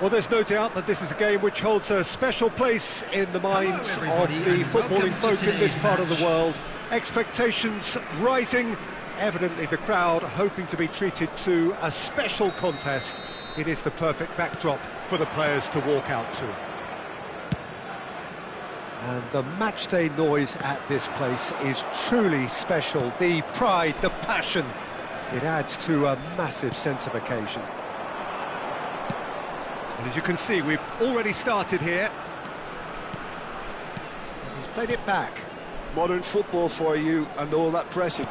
Well, there's no doubt that this is a game which holds a special place in the minds of the footballing folk in this part of the world. Expectations rising, evidently the crowd hoping to be treated to a special contest. It is the perfect backdrop for the players to walk out to. And the matchday noise at this place is truly special. The pride, the passion, it adds to a massive sense of occasion. And as you can see, we've already started here. He's played it back. Modern football for you and all that pressing.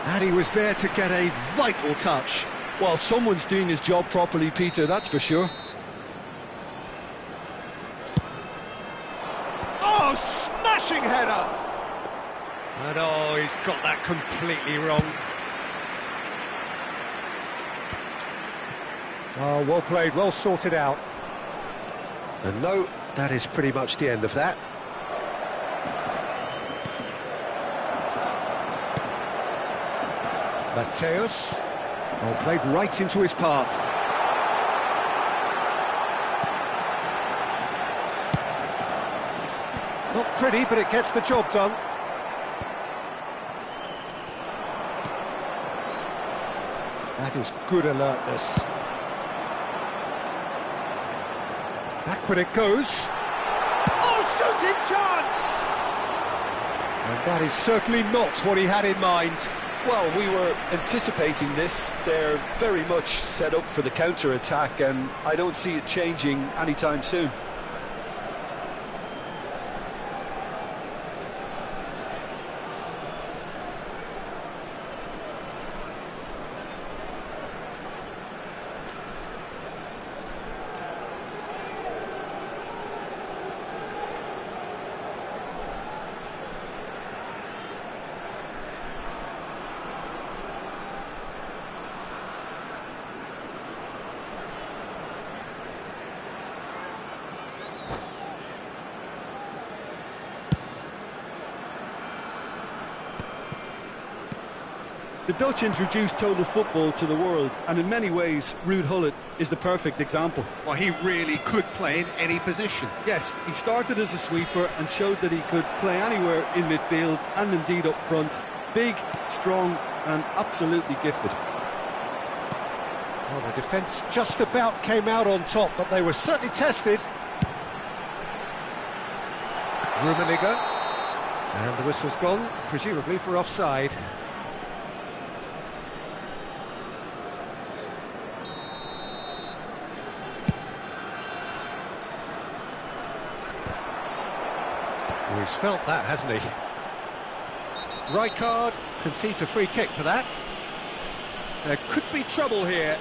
And he was there to get a vital touch. Well, someone's doing his job properly, Peter, that's for sure. Oh, smashing header! And oh, he's got that completely wrong. Oh, well played, well sorted out. And no, that is pretty much the end of that. Mateus. Oh, played right into his path. Not pretty, but it gets the job done. That is good alertness. Backward it goes. Oh, shooting chance! And that is certainly not what he had in mind. Well, we were anticipating this. They're very much set up for the counter-attack, and I don't see it changing anytime soon. The Dutch introduced total football to the world, and in many ways, Ruud Gullit is the perfect example. Well, he really could play in any position. Yes, he started as a sweeper and showed that he could play anywhere in midfield and indeed up front. Big, strong and absolutely gifted. Well, the defence just about came out on top, but they were certainly tested. Rummenigge. And the whistle's gone, presumably for offside. Well, he's felt that, hasn't he? Rijkaard concedes a free kick for that. There could be trouble here,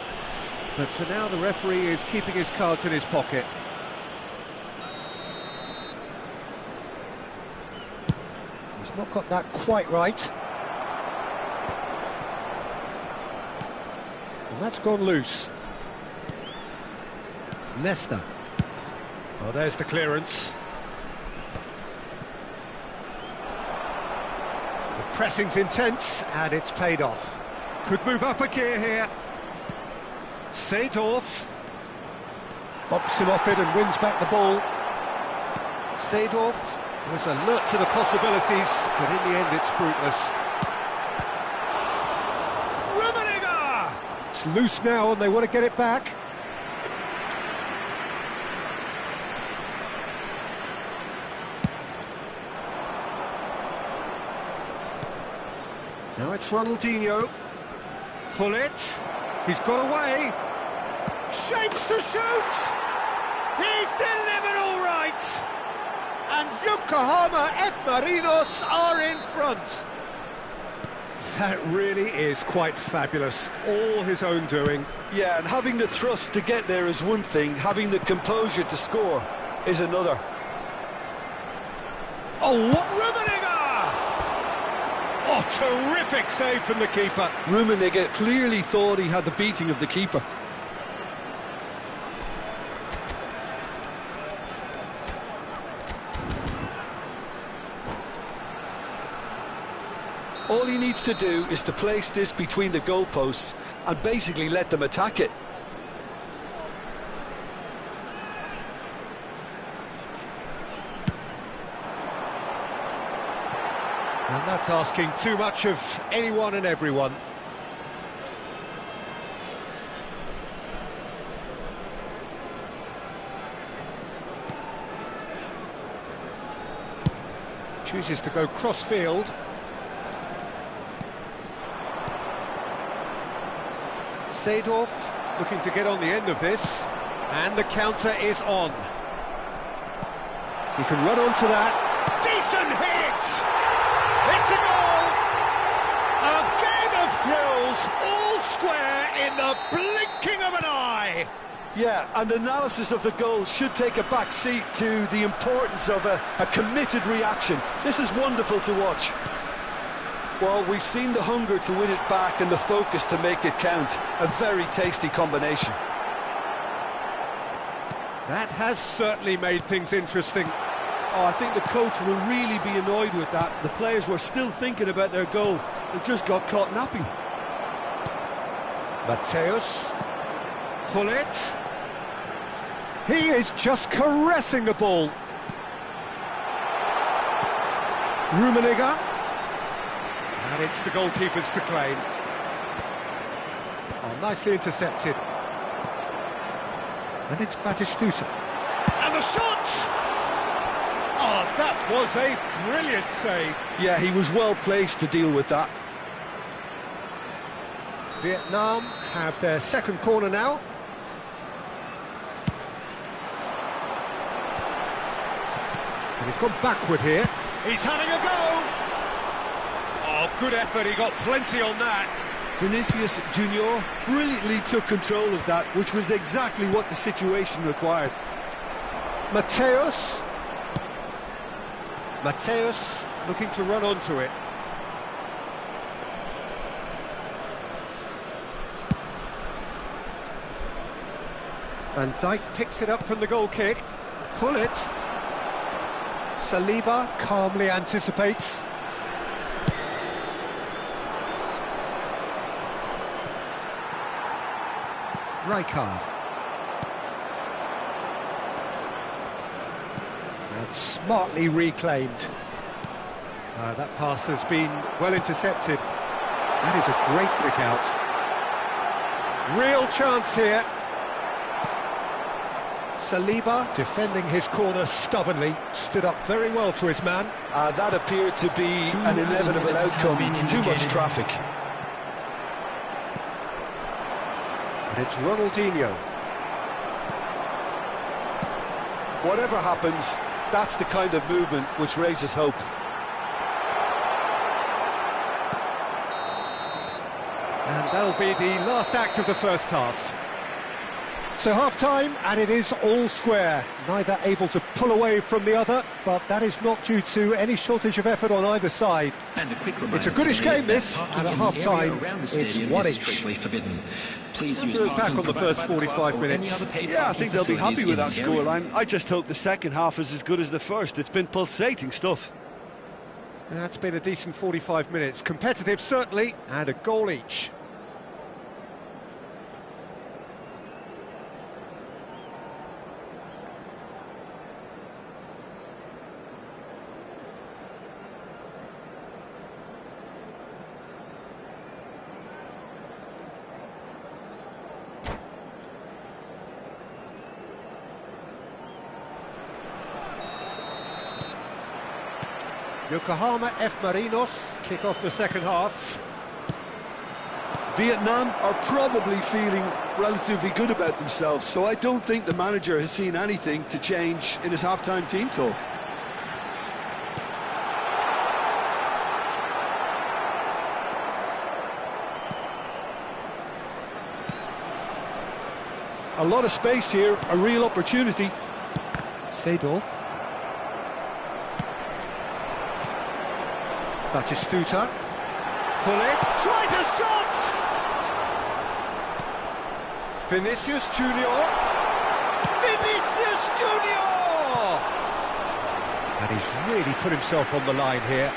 but for now the referee is keeping his cards in his pocket. He's not got that quite right. And that's gone loose. Nesta. Oh, there's the clearance. The pressing's intense, and it's paid off. Could move up a gear here. Seedorf bumps him off it and wins back the ball. Seedorf was alert to the possibilities, but in the end it's fruitless. Rummenigge! It's loose now and they want to get it back. Now it's Ronaldinho. Gullit. He's got away. Shapes to shoot. He's delivered all right. And Yokohama F. Marinos are in front. That really is quite fabulous. All his own doing. Yeah, and having the thrust to get there is one thing. Having the composure to score is another. Oh, what Rummenigge! Oh, terrific save from the keeper. Rummenigge clearly thought he had the beating of the keeper. All he needs needs to do is to place this between the goalposts and basically let them attack it. And that's asking too much of anyone and everyone. Chooses to go cross-field. Seedorf looking to get on the end of this. And the counter is on. He can run onto that. Decent hit! It's a goal! A game of thrills, all square in the blinking of an eye! Yeah, and analysis of the goal should take a back seat to the importance of a committed reaction. This is wonderful to watch. Well, we've seen the hunger to win it back and the focus to make it count. A very tasty combination. That has certainly made things interesting. Oh, I think the coach will really be annoyed with that. The players were still thinking about their goal and just got caught napping. Mateus. Hullet. He is just caressing the ball. Rummenigge. And it's the goalkeepers to claim. Oh, nicely intercepted. And it's Batistuta. And the shot! Oh, that was a brilliant save. Yeah, he was well placed to deal with that. Vietnam have their second corner now. And he's gone backward here. He's having a go! Oh, good effort, he got plenty on that. Vinicius Junior brilliantly took control of that, which was exactly what the situation required. Mateus. Mateus looking to run onto it. Van Dijk picks it up from the goal kick. Pull it. Saliba calmly anticipates. Rijkaard. And smartly reclaimed. That pass has been well intercepted. That is a great pick out. Real chance here. Saliba, defending his corner stubbornly, stood up very well to his man. That appeared to be an inevitable outcome. Too much traffic. And it's Ronaldinho. Whatever happens, that's the kind of movement which raises hope. And that'll be the last act of the first half. So half-time, and it is all square. Neither able to pull away from the other, but that is not due to any shortage of effort on either side. It's a goodish game, this, and at half-time, it's one each. Please to look back on the first 45 minutes. Yeah, I think they'll be happy with that scoreline. I just hope the second half is as good as the first. It's been pulsating stuff. That's been a decent 45 minutes. Competitive, certainly, and a goal each. Yokohama F. Marinos kick off the second half. Vietnam are probably feeling relatively good about themselves, so I don't think the manager has seen anything to change in his half-time team talk. A lot of space here, a real opportunity. Seedorf. Batistuta. Hullet tries a shot! Vinicius Junior. Vinicius Junior! And he's really put himself on the line here.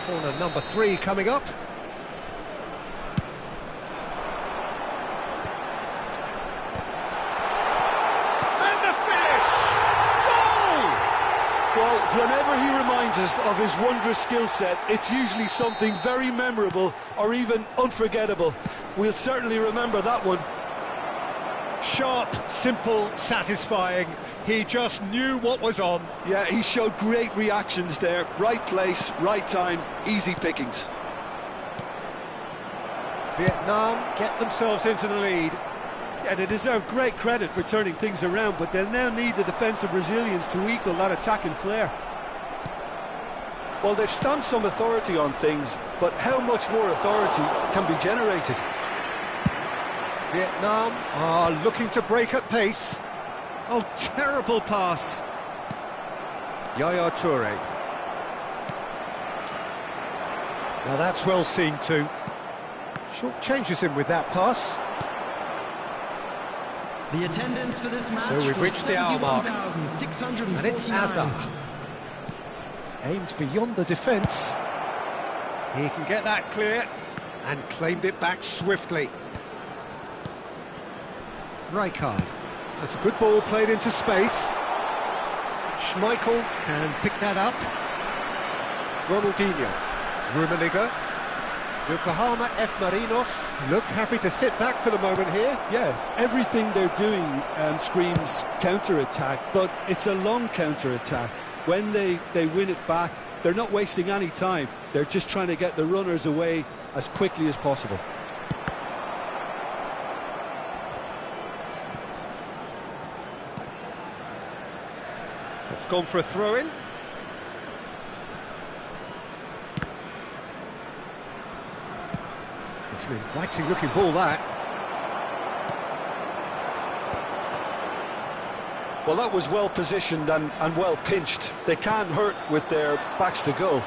Corner number 3 coming up. And the finish! Goal! Well, whenever he reminds us of his wondrous skill set, it's usually something very memorable or even unforgettable. We'll certainly remember that one. Sharp, simple, satisfying. He just knew what was on. Yeah, he showed great reactions there. Right place, right time, easy pickings. Vietnam get themselves into the lead. Yeah, they deserve great credit for turning things around, but they'll now need the defensive resilience to equal that attacking flair. Well, they've stamped some authority on things, but how much more authority can be generated? Vietnam are looking to break at pace. Oh, terrible pass. Yaya Toure. Now that's well seen too. Short changes him with that pass. The attendance for this match. So we've reached the hour mark. And it's Azar. 71,649. Aimed beyond the defence. He can get that clear and claimed it back swiftly. Rijkaard. That's a good ball played into space. Schmeichel can pick that up. Ronaldinho. Rummenigge. Yokohama F. Marinos look happy to sit back for the moment here. Yeah, everything they're doing screams counter-attack, but it's a long counter-attack. When they win it back, they're not wasting any time. They're just trying to get the runners away as quickly as possible. It's gone for a throw-in. It's an inviting-looking ball, that. Well, that was well positioned and well pinched. They can't hurt with their backs to goal.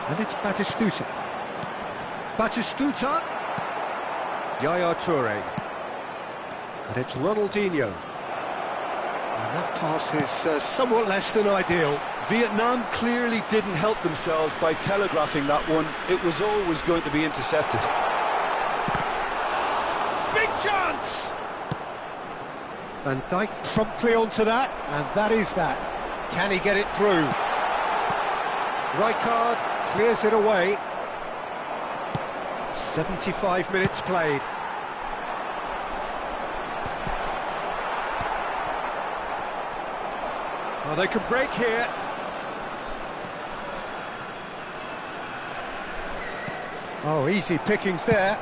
And it's Batistuta. Batistuta. Yaya Toure. And it's Ronaldinho. And that pass is somewhat less than ideal. Vietnam clearly didn't help themselves by telegraphing that one. It was always going to be intercepted. Big chance! Van Dijk promptly onto that, and that is that. Can he get it through? Rijkaard clears it away. 75 minutes played. Oh, they can break here. Oh, easy pickings there.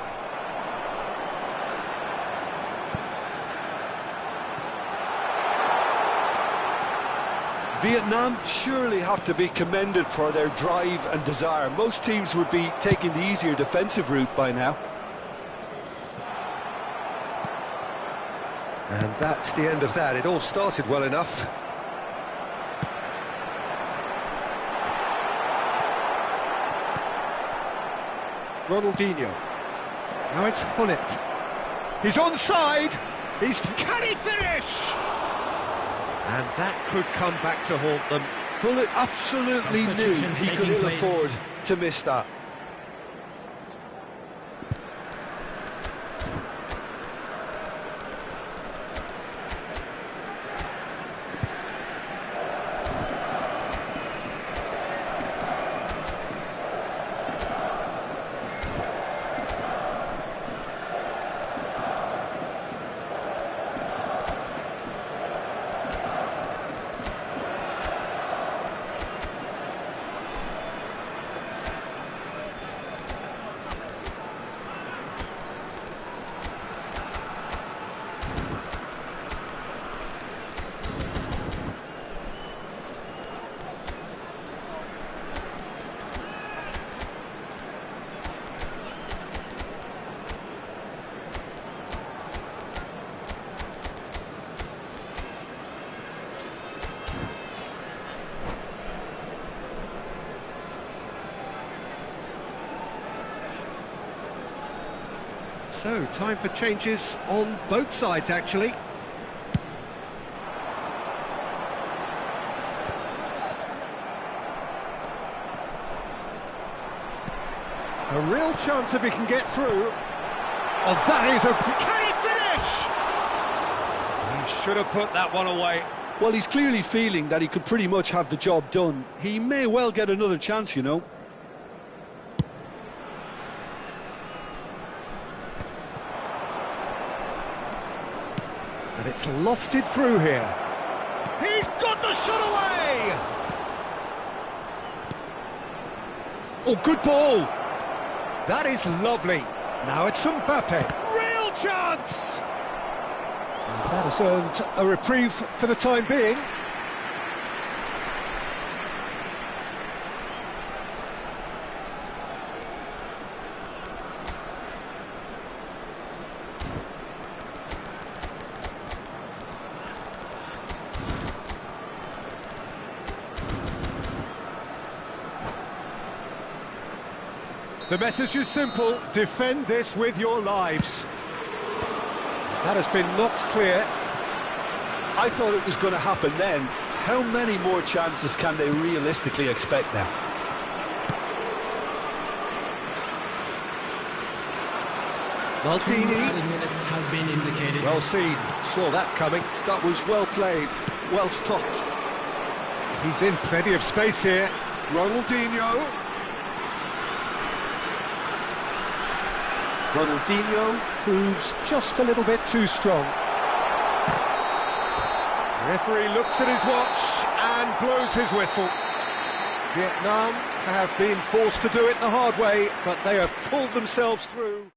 Vietnam surely have to be commended for their drive and desire. Most teams would be taking the easier defensive route by now. And that's the end of that. It all started well enough. Ronaldinho. Now it's Hullet. He's onside. Can he finish? And that could come back to haunt them. Bullet absolutely knew he could ill afford to miss that. So, time for changes on both sides, actually. A real chance if he can get through. Oh, that is a... Can he finish? He should have put that one away. Well, he's clearly feeling that he could pretty much have the job done. He may well get another chance, you know. And it's lofted through here. He's got the shot away! Oh, good ball! That is lovely. Now it's Mbappe. Real chance! And that has earned a reprieve for the time being. The message is simple: defend this with your lives. That has been knocked clear. I thought it was going to happen then. How many more chances can they realistically expect now? Maldini. Added minutes has been indicated. Well seen, saw that coming. That was well played, well stopped. He's in plenty of space here. Ronaldinho. Ronaldinho proves just a little bit too strong. Referee looks at his watch and blows his whistle. Vietnam have been forced to do it the hard way, but they have pulled themselves through.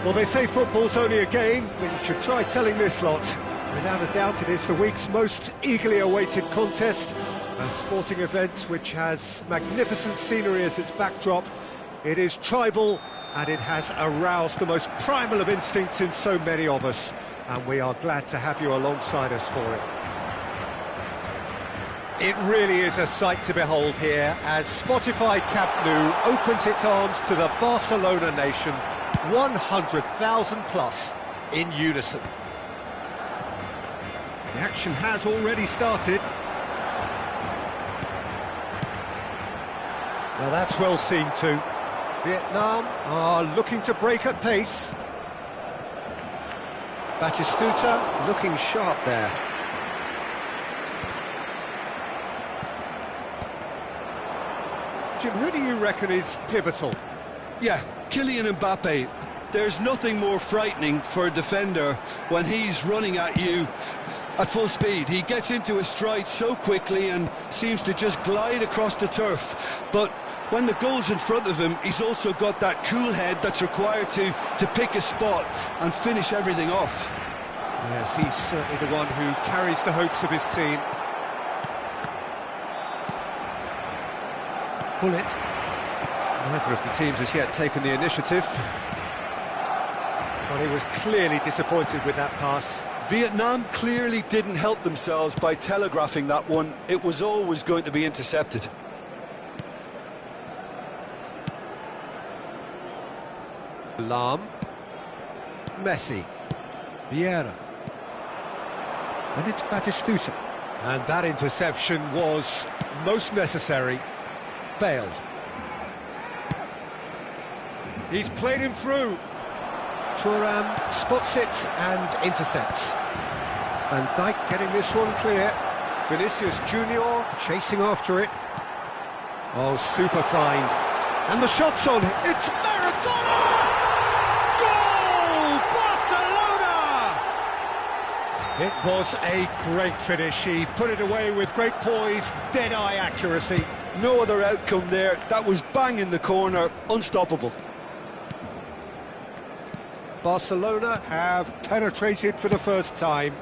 Well, they say football's only a game, but you should try telling this lot. Without a doubt, it is the week's most eagerly awaited contest, a sporting event which has magnificent scenery as its backdrop. It is tribal, and it has aroused the most primal of instincts in so many of us, and we are glad to have you alongside us for it. It really is a sight to behold here, as Spotify Camp Nou opens its arms to the Barcelona nation, 100,000 plus in unison. The action has already started. Well, that's well seen too. Vietnam are looking to break at pace. Batistuta looking sharp there. Jim, who do you reckon is pivotal? Yeah, Kylian Mbappe. There's nothing more frightening for a defender when he's running at you at full speed. He gets into his stride so quickly and seems to just glide across the turf. But when the goal's in front of him, he's also got that cool head that's required to pick a spot and finish everything off. Yes, he's certainly the one who carries the hopes of his team. Pull it. Neither of the teams has yet taken the initiative. But he was clearly disappointed with that pass. Vietnam clearly didn't help themselves by telegraphing that one. It was always going to be intercepted. Lam. Messi. Vieira. And it's Batistuta. And that interception was most necessary. Bale. He's played him through. Thuram spots it and intercepts. Van Dijk getting this one clear. Vinicius Junior chasing after it. Oh, super find. And the shot's on. It's Maradona! Goal! Barcelona! It was a great finish. He put it away with great poise, dead-eye accuracy. No other outcome there. That was bang in the corner, unstoppable. Barcelona have penetrated for the first time.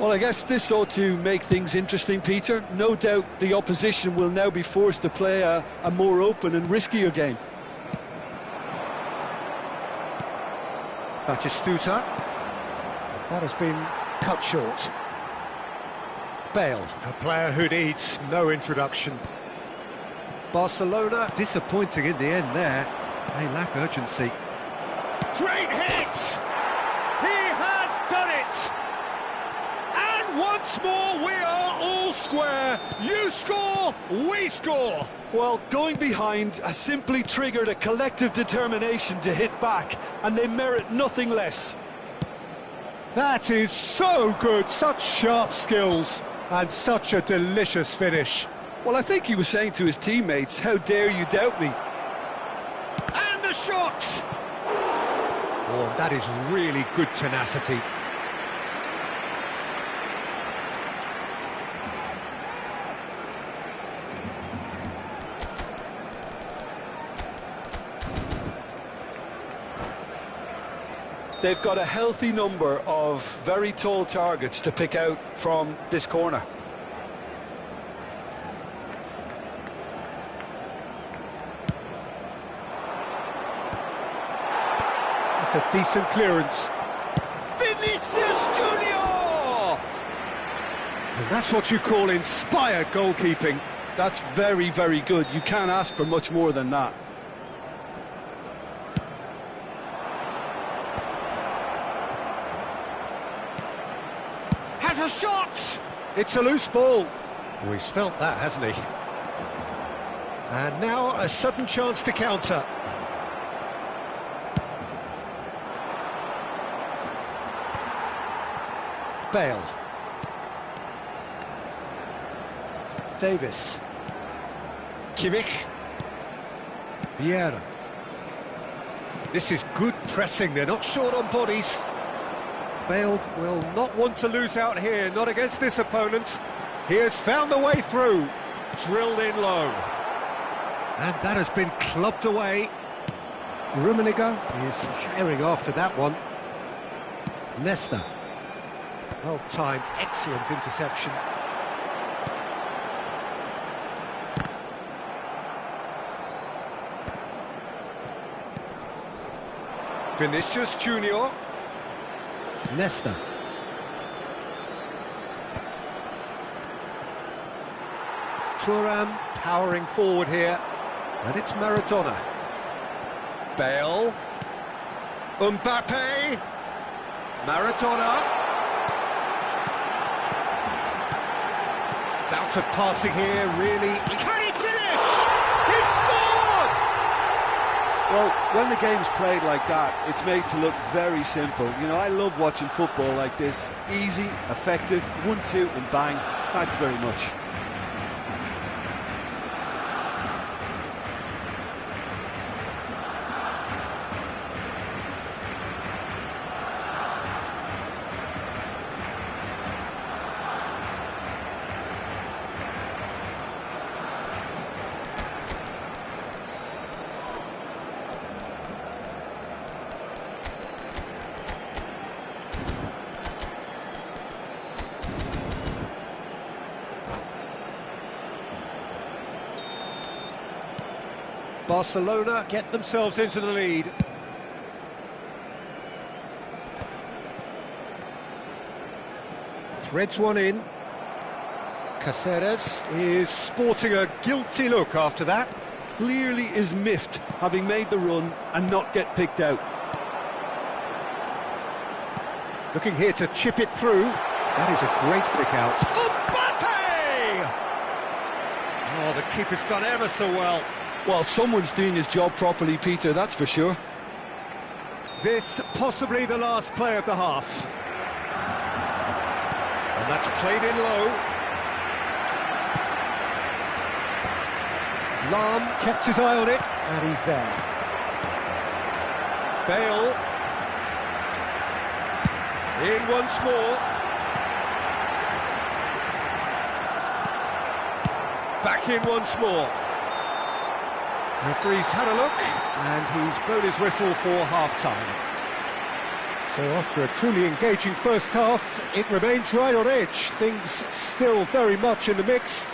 Well, I guess this ought to make things interesting, Peter. No doubt the opposition will now be forced to play a more open and riskier game. Batistuta. That has been cut short. Bale, a player who needs no introduction. Barcelona disappointing in the end there. They lack urgency. Great hit! He has done it! And once more we are all square. You score, we score. Well, going behind has simply triggered a collective determination to hit back, and they merit nothing less. That is so good, such sharp skills, and such a delicious finish. Well, I think he was saying to his teammates, how dare you doubt me? And the shot! Oh, that is really good tenacity. They've got a healthy number of very tall targets to pick out from this corner. It's a decent clearance. Vinicius Junior! And that's what you call inspired goalkeeping. That's very, very good. You can't ask for much more than that. Has a shot! It's a loose ball. Oh, he's felt that, hasn't he? And now a sudden chance to counter. Bale. Davis. Kimmich. Vieira. This is good pressing, they're not short on bodies. Bale will not want to lose out here, not against this opponent. He has found the way through. Drilled in low. And that has been clubbed away. Rummenigge is herring after that one. Nesta. Well timed, excellent interception. Vinicius Junior. Nesta. Thuram powering forward here. And it's Maradona. Bale. Mbappe. Maradona. Bout of passing here, really. Can he finish? He scored! Well, when the game's played like that, it's made to look very simple. You know, I love watching football like this. Easy, effective, 1-2 and bang. Thanks very much. Barcelona get themselves into the lead. Threads one in. Caceres is sporting a guilty look after that. Clearly is miffed, having made the run and not get picked out. Looking here to chip it through. That is a great pick out. Mbappe! Oh, the keeper's done ever so well. Well, someone's doing his job properly, Peter, that's for sure. This possibly the last play of the half. And that's played in low. Lahm kept his eye on it, and he's there. Bale. In once more. Back in once more. Referee's had a look, and he's blown his whistle for half-time. So after a truly engaging first half, it remains right on edge. Things still very much in the mix,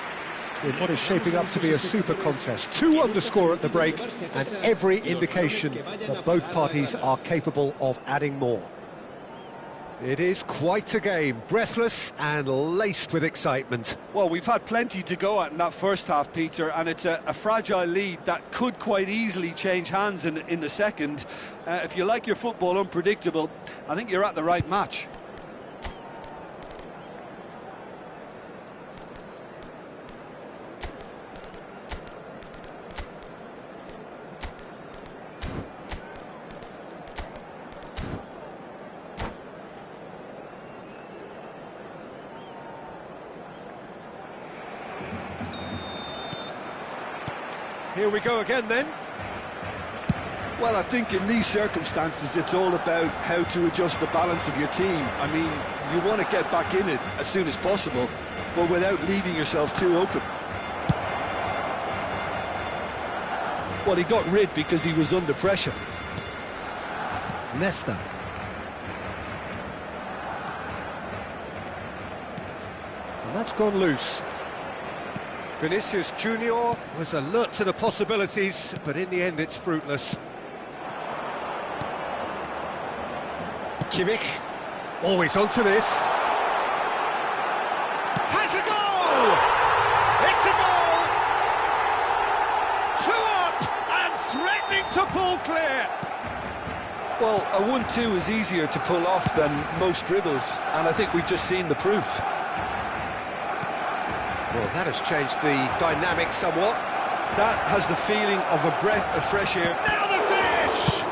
in what is shaping up to be a super contest. 2 under score at the break, and every indication that both parties are capable of adding more. It is quite a game, breathless and laced with excitement. Well, we've had plenty to go at in that first half, Peter, and it's a fragile lead that could quite easily change hands in the second. If you like your football unpredictable, I think you're at the right match. Here we go again then. Well, I think in these circumstances it's all about how to adjust the balance of your team. I mean, you want to get back in it as soon as possible, but without leaving yourself too open. Well, he got rid because he was under pressure. Nesta. And that's gone loose. Vinicius Junior was alert to the possibilities, but in the end it's fruitless. Kimmich, always onto this. Has a goal! It's a goal! 2 up and threatening to pull clear. Well, a 1-2 is easier to pull off than most dribbles, and I think we've just seen the proof. Well, that has changed the dynamic somewhat. That has the feeling of a breath of fresh air. Now the finish!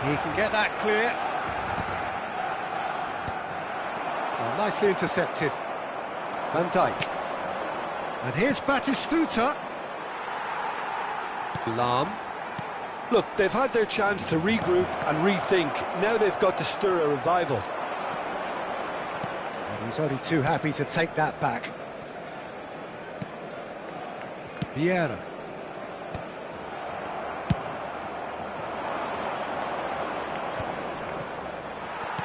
He can get that clear. Well, nicely intercepted. Van Dijk. And here's Batistuta. Lam. Look, they've had their chance to regroup and rethink. Now they've got to stir a revival. And he's only too happy to take that back. Vieira.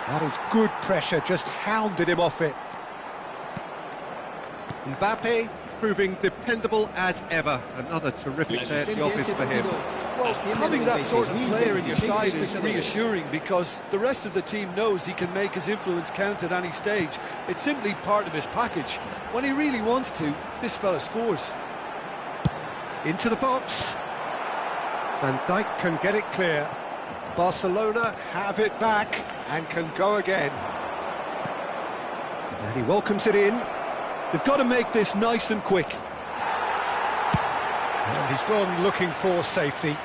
That is good pressure, just hounded him off it. Mbappe proving dependable as ever. Another terrific day at the office for him. Well, having that sort of player in your side is reassuring because the rest of the team knows he can make his influence count at any stage. It's simply part of his package. When he really wants to, this fella scores. Into the box. Van Dijk can get it clear. Barcelona have it back and can go again. And he welcomes it in. They've got to make this nice and quick. And he's gone looking for safety.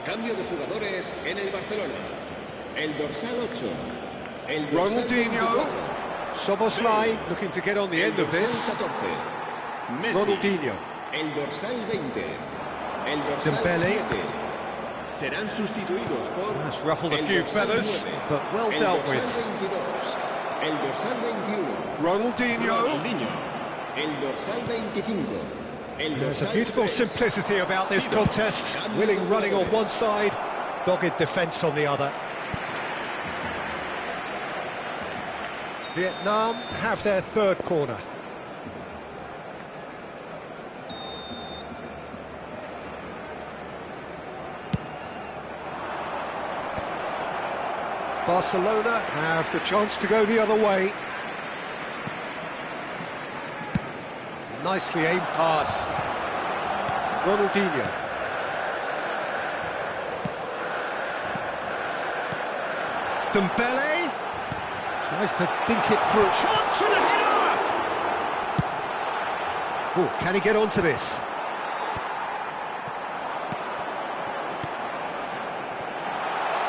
Cambio de jugadores en el Barcelona. El dorsal 8. El Ronaldinho. Soboslai looking to get on the end of this. Ronaldinho. El dorsal 20. El dorsal Dembele. 7. Serán sustituidos por... That's ruffled a few feathers, but well dealt with. El dorsal 21. Ronaldinho. El dorsal 25. There's a beautiful simplicity about this contest. Willing running on one side, dogged defence on the other. Vietnam have their third corner. Barcelona have the chance to go the other way. Nicely aimed pass. Ronaldinho. Dembele tries to dink it through. Chance for the header! Oh, can he get onto this?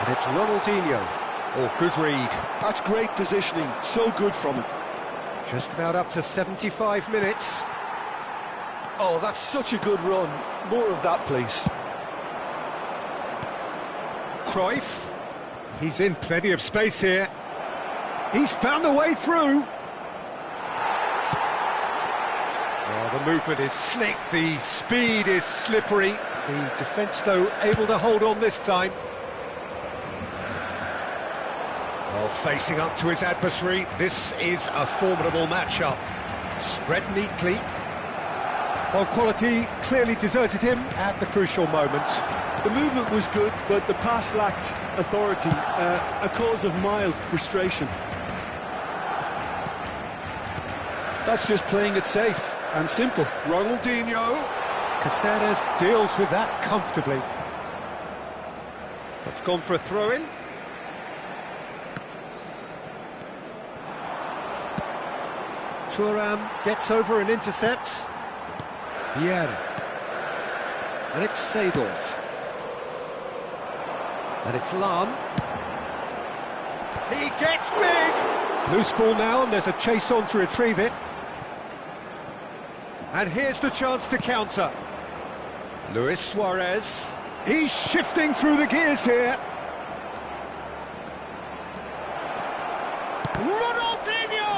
And it's Ronaldinho. Oh, good read. That's great positioning, so good from him. Just about up to 75 minutes. Oh, that's such a good run. More of that, please. Cruyff. He's in plenty of space here. He's found a way through. Oh, the movement is slick, the speed is slippery. The defence, though, able to hold on this time. Well, facing up to his adversary, this is a formidable matchup. Spread neatly. While quality clearly deserted him at the crucial moment. The movement was good, but the pass lacked authority, a cause of mild frustration. That's just playing it safe and simple. Ronaldinho. Caceres deals with that comfortably. That's gone for a throw-in. Thuram gets over and intercepts. Vieira. And it's Seedorf. And it's Lam. He gets big! Loose ball now, and there's a chase on to retrieve it. And here's the chance to counter. Luis Suarez. He's shifting through the gears here. Ronaldinho!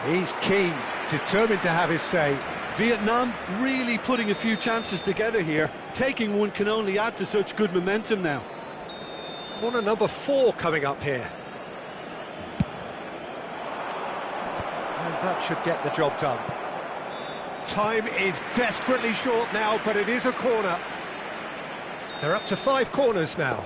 He's keen, determined to have his say. Vietnam really putting a few chances together here. Taking one can only add to such good momentum now. Corner number 4 coming up here. And that should get the job done. Time is desperately short now, but it is a corner. They're up to 5 corners now.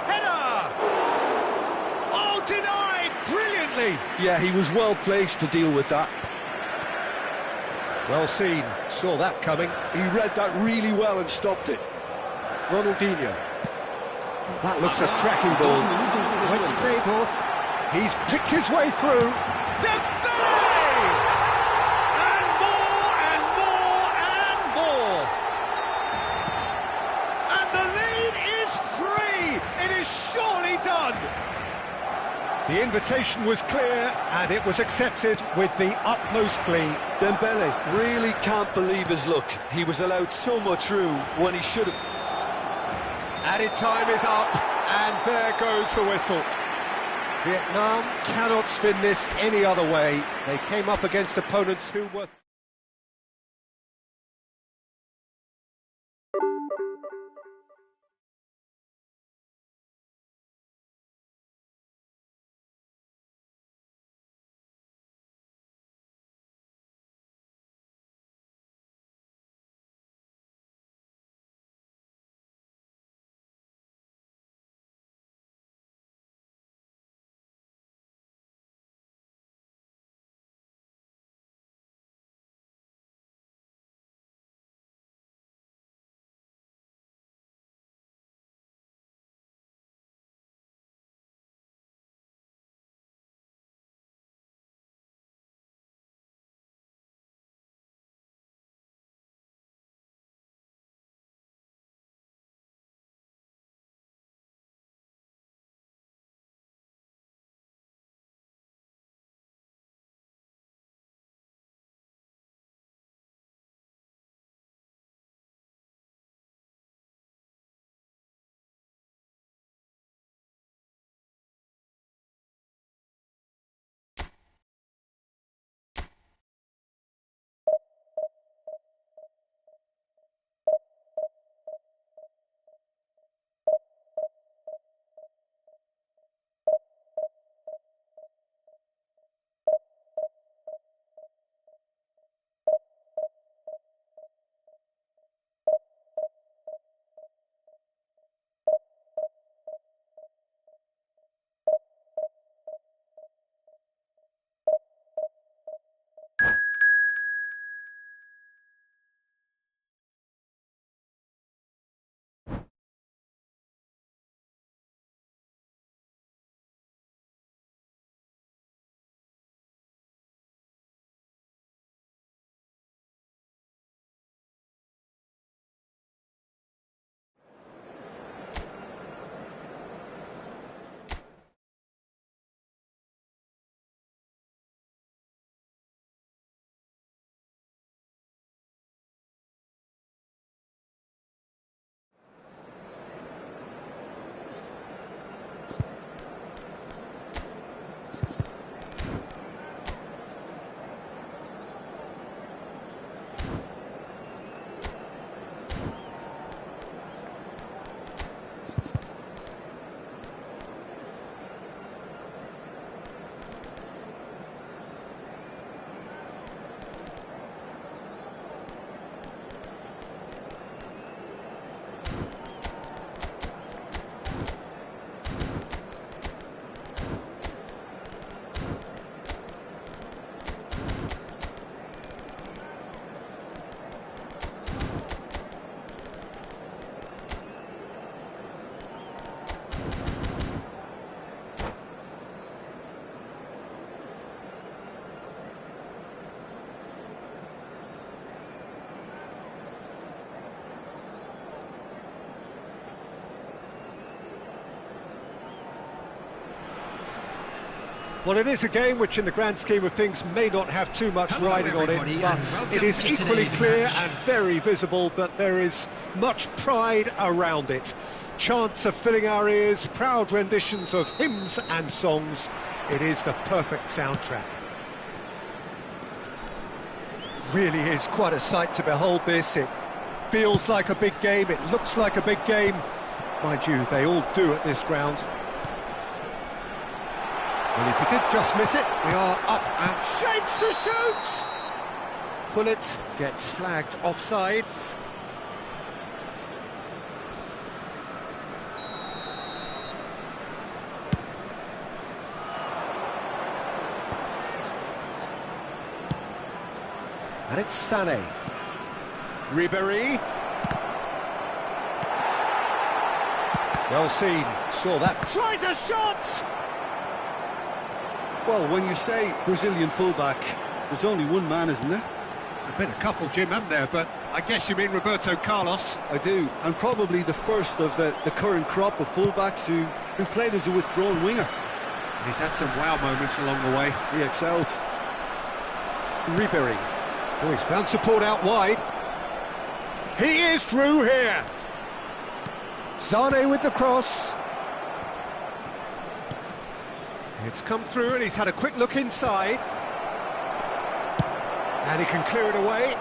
Header! Oh, denied brilliantly! Yeah, he was well placed to deal with that. Well seen, saw that coming. He read that really well and stopped it. Ronaldinho. Well, that looks a cracking ball. Right save off. He's picked his way through. Dembele! And more and more and more. And the lead is 3. It is surely done. The invitation was clear and it was accepted with the utmost glee. Dembele really can't believe his luck. He was allowed so much room when he should have. Added time is up, and there goes the whistle. Vietnam cannot spin this any other way. They came up against opponents who were... Well, it is a game which, in the grand scheme of things, may not have too much riding on it, but it is equally clear and very visible that there is much pride around it. Chants are filling our ears, proud renditions of hymns and songs. It is the perfect soundtrack. Really is quite a sight to behold this. It feels like a big game, it looks like a big game. Mind you, they all do at this ground. Well, if he did just miss it, we are up and shapes to shoot! Pullet gets flagged offside. And it's Sané. Ribéry. Well seen, saw that. Tries a shot! Well, when you say Brazilian fullback, there's only one man, isn't there? There've been a couple, Jim, haven't there? But I guess you mean Roberto Carlos. I do, and probably the first of the current crop of fullbacks who played as a withdrawn winger. And he's had some wow moments along the way. He excels. Ribéry. Oh, he's found support out wide. He is through here. Sané with the cross. It's come through and he's had a quick look inside. And he can clear it away.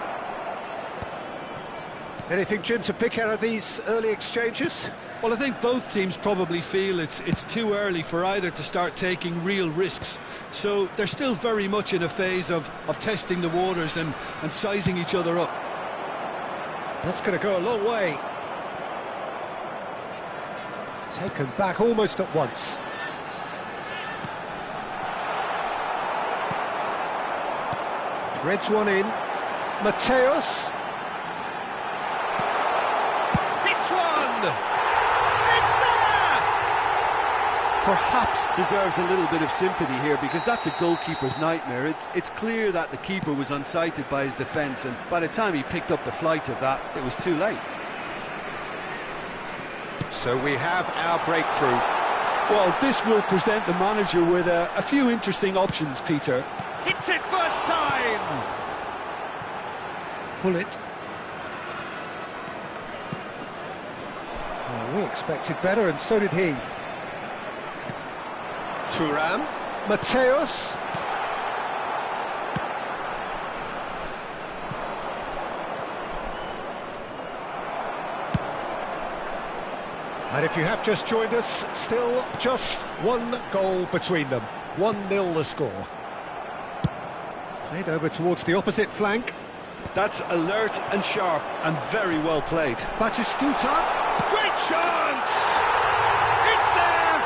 Anything, Jim, to pick out of these early exchanges? Well, I think both teams probably feel it's too early for either to start taking real risks. So they're still very much in a phase of testing the waters and sizing each other up. That's going to go a long way. Taken back almost at once. Threads one in. Mateus. Hits one! It's there! Perhaps deserves a little bit of sympathy here, because that's a goalkeeper's nightmare. It's clear that the keeper was unsighted by his defence, and by the time he picked up the flight of that, it was too late. So we have our breakthrough. Well, this will present the manager with a few interesting options, Peter. Hits it first time! Pullet. Well, we expected better, and so did he. Thuram. Mateus. And if you have just joined us, still just one goal between them. 1-0 the score. Played over towards the opposite flank. That's alert and sharp and very well played. Batistuta. Great chance! It's there!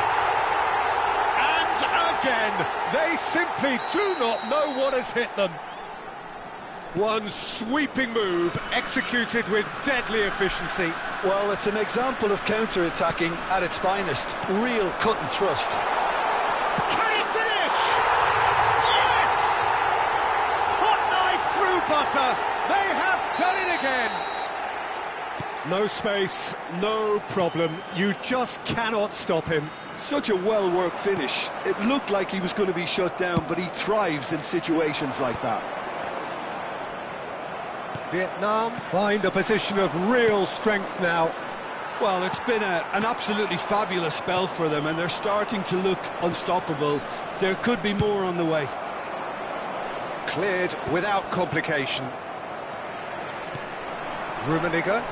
And again, they simply do not know what has hit them. One sweeping move executed with deadly efficiency. Well, it's an example of counter-attacking at its finest. Real cut and thrust. Can he finish? Yes! Hot knife through butter. They have done it again. No space, no problem. You just cannot stop him. Such a well-worked finish. It looked like he was going to be shut down, but he thrives in situations like that. Vietnam find a position of real strength now. Well, it's been an absolutely fabulous spell for them, and they're starting to look unstoppable. There could be more on the way. Cleared without complication. Rummenigge.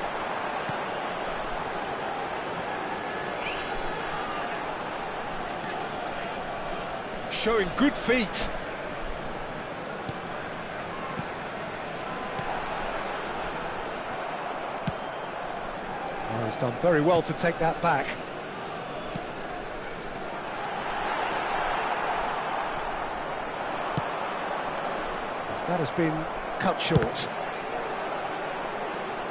Showing good feet. Well, he's done very well to take that back. That has been cut short.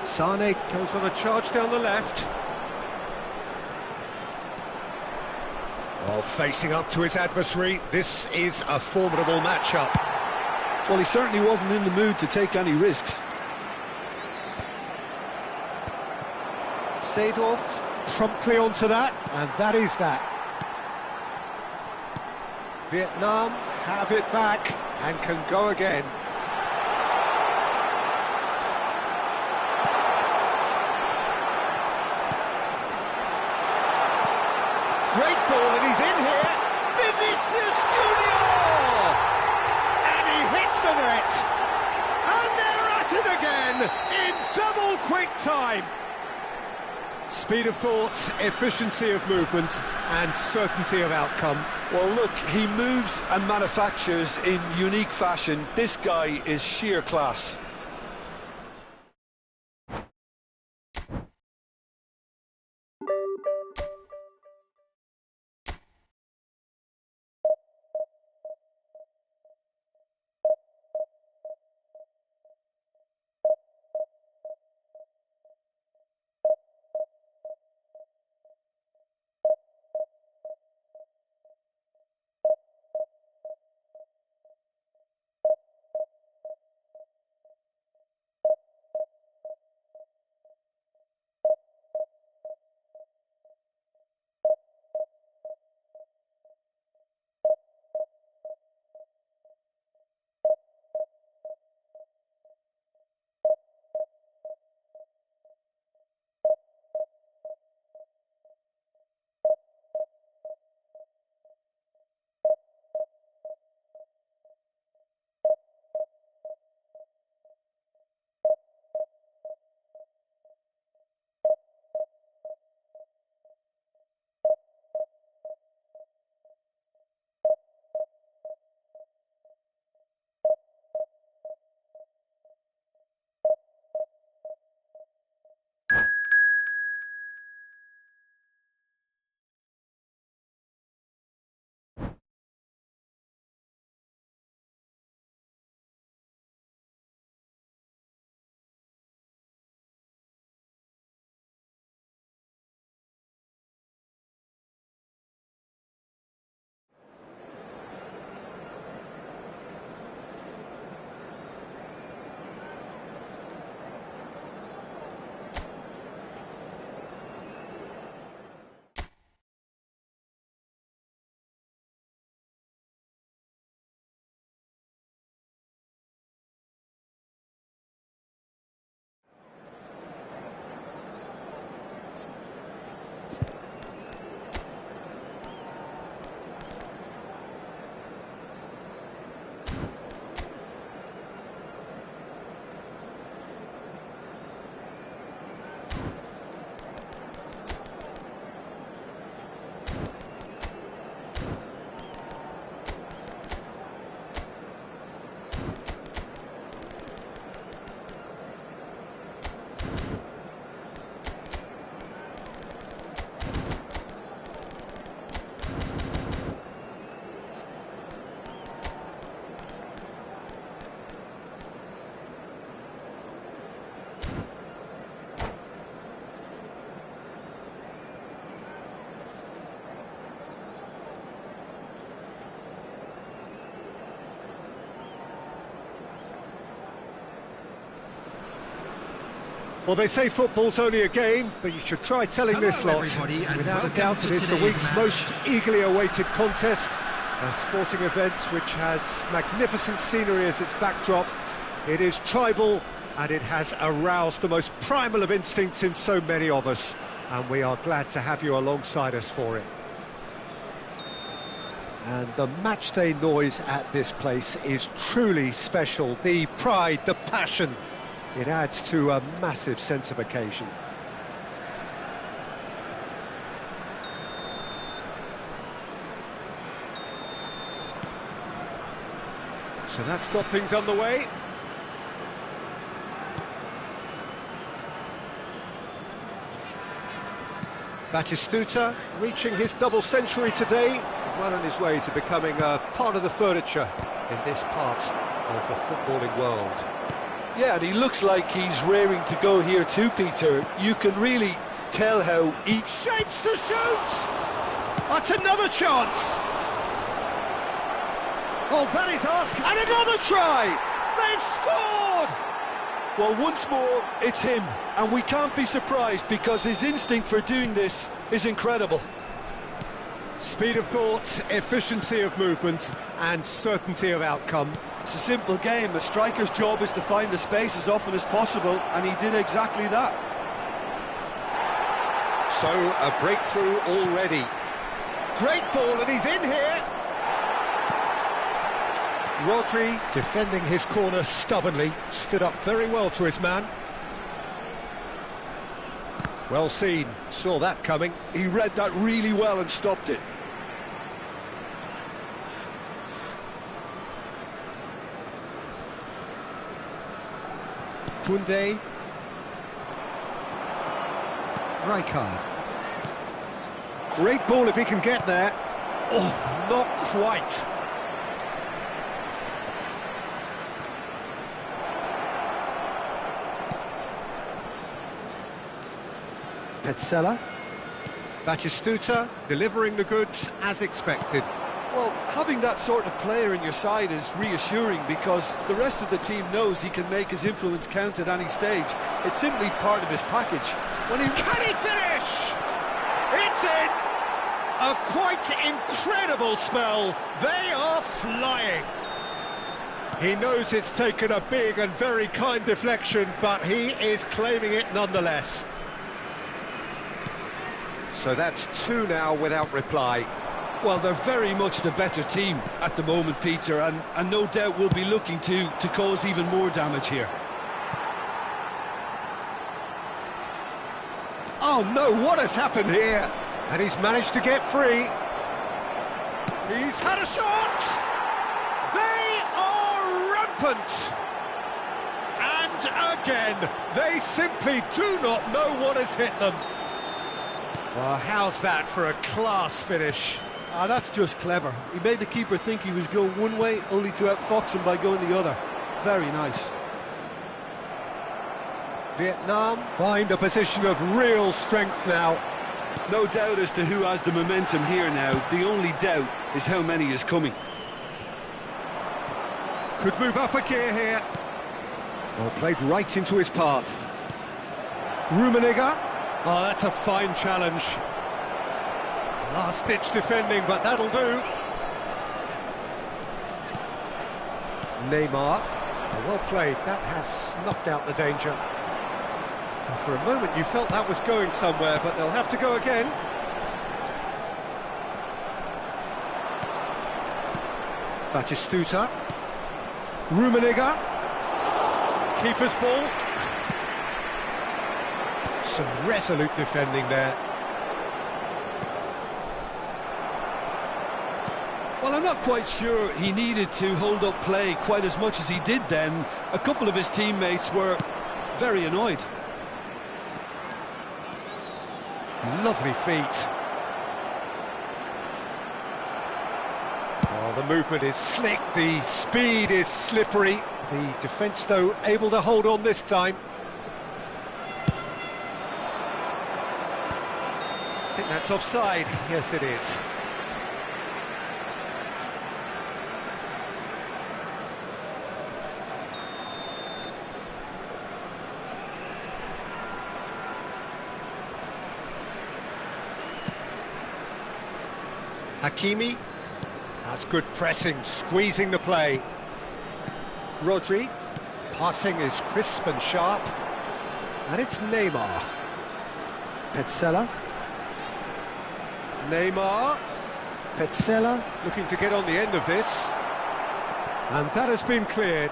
Sané goes on a charge down the left. Oh, facing up to his adversary, this is a formidable matchup. Well, he certainly wasn't in the mood to take any risks. Seedorf promptly onto that, and that is that. Vietnam have it back and can go again. Great ball, and he's in here. Vinicius Junior! And he hits the net. And they're at it again in double quick time. Speed of thought, efficiency of movement, and certainty of outcome. Well, look, he moves and manufactures in unique fashion. This guy is sheer class. Well, they say football's only a game, but you should try telling Hello, this lot. everybody, and Without a welcome doubt, to it is the today's week's match. most eagerly awaited contest. A sporting event which has magnificent scenery as its backdrop. It is tribal, and it has aroused the most primal of instincts in so many of us. And we are glad to have you alongside us for it. And the matchday noise at this place is truly special. The pride, the passion, it adds to a massive sense of occasion. So that's got things underway. Batistuta reaching his double century today, well on his way to becoming a part of the furniture in this part of the footballing world. Yeah, and he looks like he's raring to go here too, Peter. You can really tell how each... Shapes to shoot! That's another chance! Oh, that is asking. And another try! They've scored! Well, once more, it's him. And we can't be surprised because his instinct for doing this is incredible. Speed of thought, efficiency of movement, and certainty of outcome. It's a simple game. A striker's job is to find the space as often as possible, and he did exactly that. So, a breakthrough already. Great ball, and he's in here. Rodri, defending his corner stubbornly, stood up very well to his man. Well seen, saw that coming. He read that really well and stopped it. Koundé. Rijkaard. Great ball if he can get there. Oh, not quite. Petzela. Batistuta delivering the goods as expected. Well, having that sort of player in your side is reassuring because the rest of the team knows he can make his influence count at any stage. It's simply part of his package. Can he finish? It's in! A quite incredible spell. They are flying. He knows it's taken a big and very kind deflection, but he is claiming it nonetheless. So that's two now without reply. Well, they're very much the better team at the moment, Peter, and no doubt will be looking to cause even more damage here. Oh no, what has happened here? And he's managed to get free. He's had a shot! They are rampant! And again, they simply do not know what has hit them. Well, how's that for a class finish? Ah, that's just clever. He made the keeper think he was going one way, only to outfox him by going the other. Very nice. Vietnam find a position of real strength now. No doubt as to who has the momentum here now. The only doubt is how many is coming. Could move up a gear here. Well, played right into his path. Rummenigge. Oh, that's a fine challenge. Last-ditch defending, but that'll do. Neymar. Oh, well played. That has snuffed out the danger. And for a moment you felt that was going somewhere, but they'll have to go again. Batistuta. Rummenigge. Keeper's ball. Some resolute defending there. Well, I'm not quite sure he needed to hold up play quite as much as he did then. A couple of his teammates were very annoyed. Lovely feet. Oh, the movement is slick, the speed is slippery. The defence, though, able to hold on this time. I think that's offside. Yes, it is. Hakimi. That's good pressing, squeezing the play. Rodri. Passing is crisp and sharp. And it's Neymar. Petzela. Neymar. Petzela looking to get on the end of this. And that has been cleared.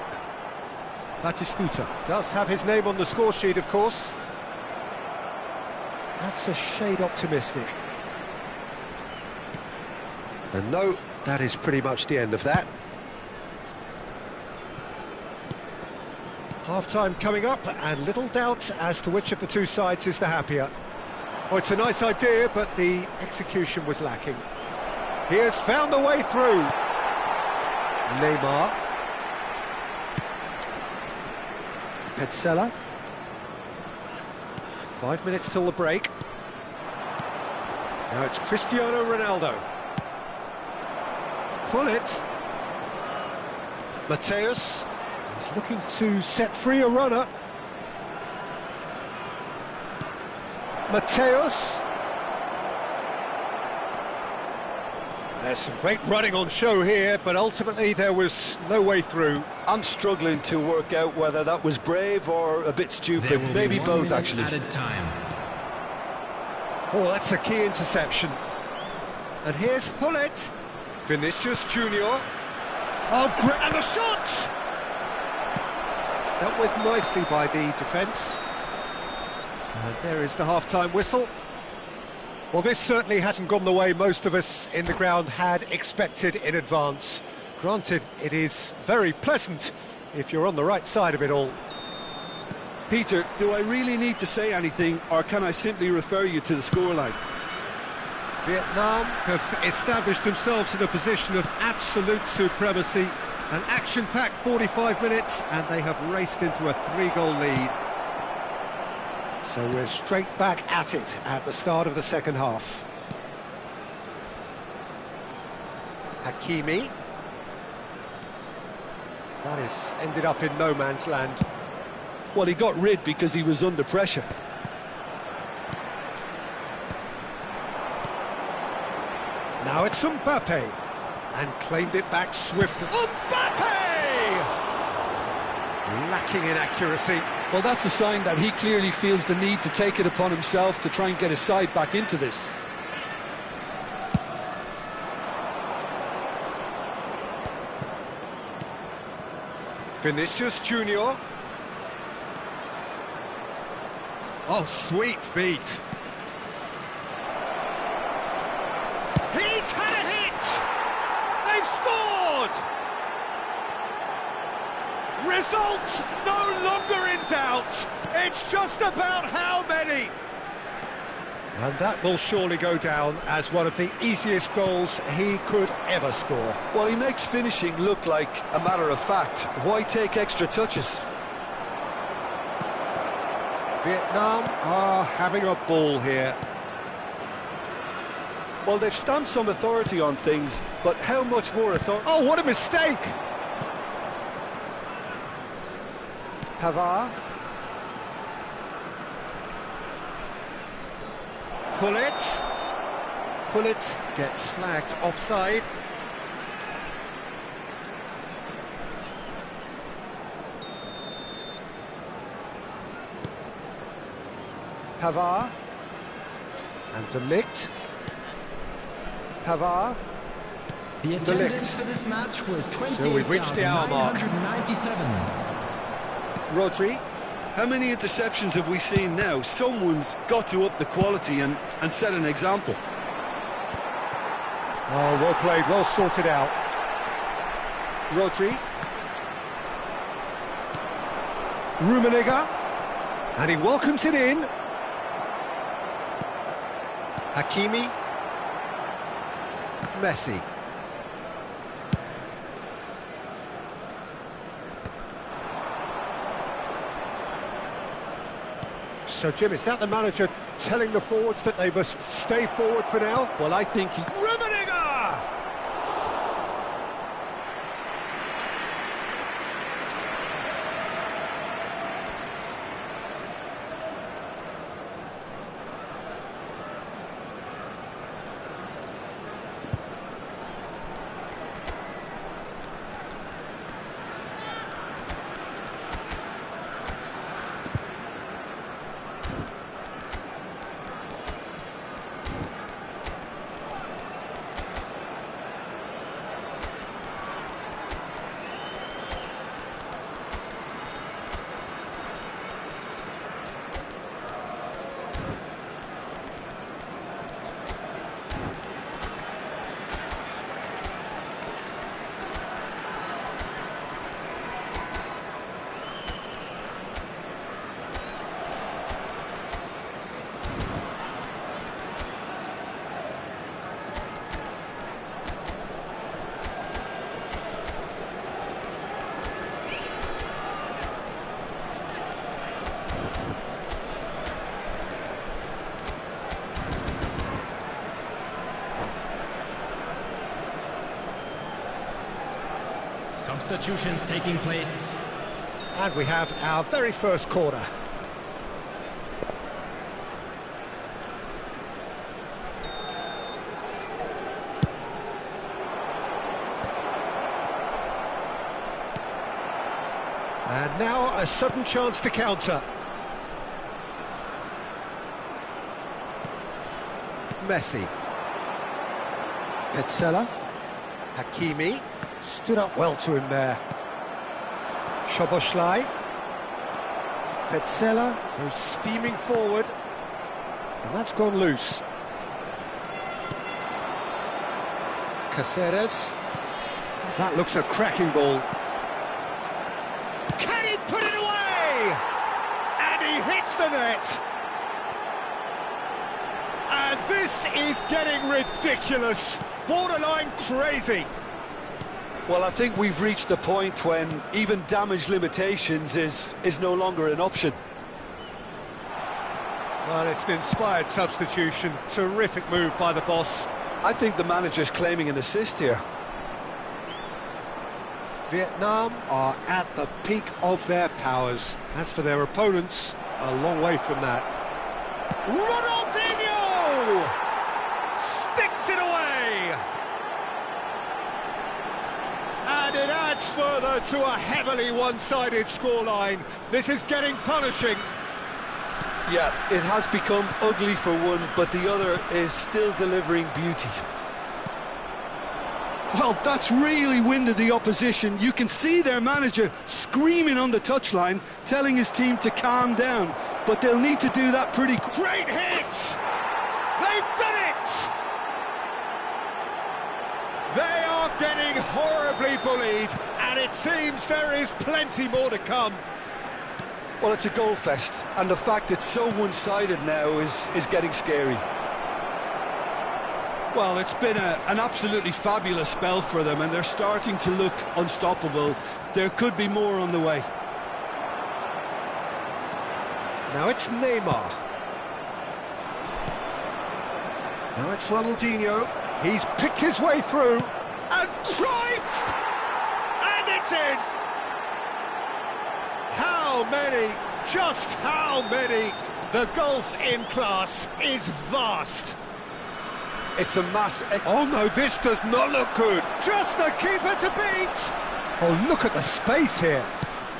Batistuta does have his name on the score sheet, of course. That's a shade optimistic. And no, that is pretty much the end of that. Half-time coming up, and little doubt as to which of the two sides is the happier. Oh, it's a nice idea, but the execution was lacking. He has found the way through. Neymar. Petzela. 5 minutes till the break. Now it's Cristiano Ronaldo. Pull it. Mateus. He's looking to set free a runner. Mateus. There's some great running on show here, but ultimately there was no way through. I'm struggling to work out whether that was brave or a bit There stupid. will Maybe be 1 both, minute actually. added time. Oh, that's a key interception. And here's Hullet. Vinicius Junior. Oh, great, and the shot! Dealt with nicely by the defence. And there is the half-time whistle. Well, this certainly hasn't gone the way most of us in the ground had expected in advance. Granted, it is very pleasant if you're on the right side of it all. Peter, do I really need to say anything, or can I simply refer you to the scoreline? Vietnam have established themselves in a position of absolute supremacy. An action-packed 45 minutes, and they have raced into a 3-goal lead. So we're straight back at it at the start of the second half. Hakimi. That has ended up in no man's land. Well, he got rid because he was under pressure. Now it's Mbappe, and claimed it back swiftly. Mbappe! Lacking in accuracy. Well, that's a sign that he clearly feels the need to take it upon himself to try and get his side back into this. Vinicius Junior. Oh, sweet feet. He's had a hit! They've scored! Results no longer in doubt. It's just about how many. And that will surely go down as one of the easiest goals he could ever score. Well, he makes finishing look like a matter of fact. Why take extra touches? Vietnam are having a ball here. Well, they've stamped some authority on things, but how much more authority? Oh, what a mistake! Pavard. Hullet. Hullet gets flagged offside. Pavard. And De Ligt. Pavard. The De attendance Ligt. for this match was So we've reached the hour mark. 28,997. Rodri. How many interceptions have we seen now? Someone's got to up the quality and set an example. Oh, well played, well sorted out. Rodri. Rummenigge. And he welcomes it in. Hakimi. Messi. So, Jim, is that the manager telling the forwards that they must stay forward for now? Well, I think he... Rummenigge! Substitutions taking place. And we have our very first corner. And now a sudden chance to counter. Messi. Petzela. Hakimi. Stood up well to him there. Szoboszlai. Petzela goes steaming forward. And that's gone loose. Caceres. That looks a cracking ball. Can he put it away? And he hits the net. And this is getting ridiculous. Borderline crazy. Well, I think we've reached the point when even damage limitations is no longer an option. Well, it's an inspired substitution. Terrific move by the boss. I think the manager's claiming an assist here. Vietnam are at the peak of their powers. As for their opponents, a long way from that. Ronaldinho! Sticks it away! And it adds further to a heavily one-sided scoreline. This is getting punishing. Yeah, it has become ugly for one, but the other is still delivering beauty. Well, that's really winded the opposition. You can see their manager screaming on the touchline, telling his team to calm down, but they'll need to do that pretty quick. Great hit! They've done it! They are getting horribly bullied, and it seems there is plenty more to come. Well, it's a goal fest, and the fact it's so one-sided now is getting scary. Well, it's been an absolutely fabulous spell for them, and they're starting to look unstoppable. There could be more on the way. Now it's Neymar. Now it's Ronaldinho. He's picked his way through. And Cruyff! And it's in! How many? Just how many? The gulf in class is vast. It's a mass... Oh no, this does not look good. Just the keeper to beat. Oh, look at the space here.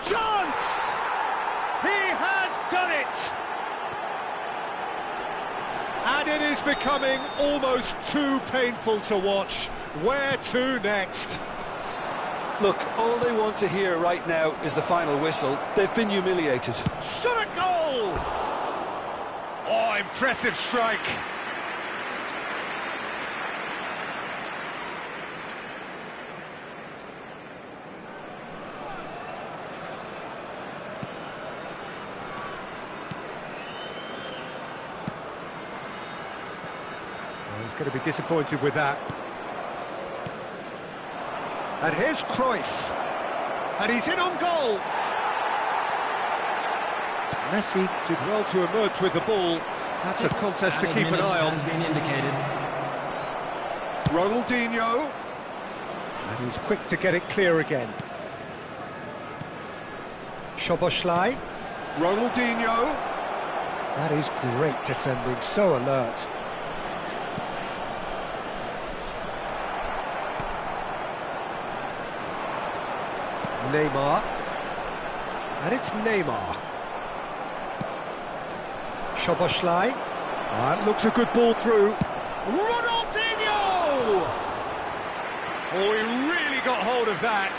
Chance! He has done it! And it is becoming almost too painful to watch. Where to next? Look, all they want to hear right now is the final whistle. They've been humiliated. Shot a goal! Oh, impressive strike. He's going to be disappointed with that. And here's Cruyff. And he's in on goal. Messi did well to emerge with the ball. That's a contest to keep an eye on. Has been indicated. Ronaldinho. And he's quick to get it clear again. Szoboszlai. Ronaldinho. That is great defending, so alert. Neymar, and it's Neymar. Szoboszlai, that looks a good ball through. Ronaldinho! Oh, he really got hold of that.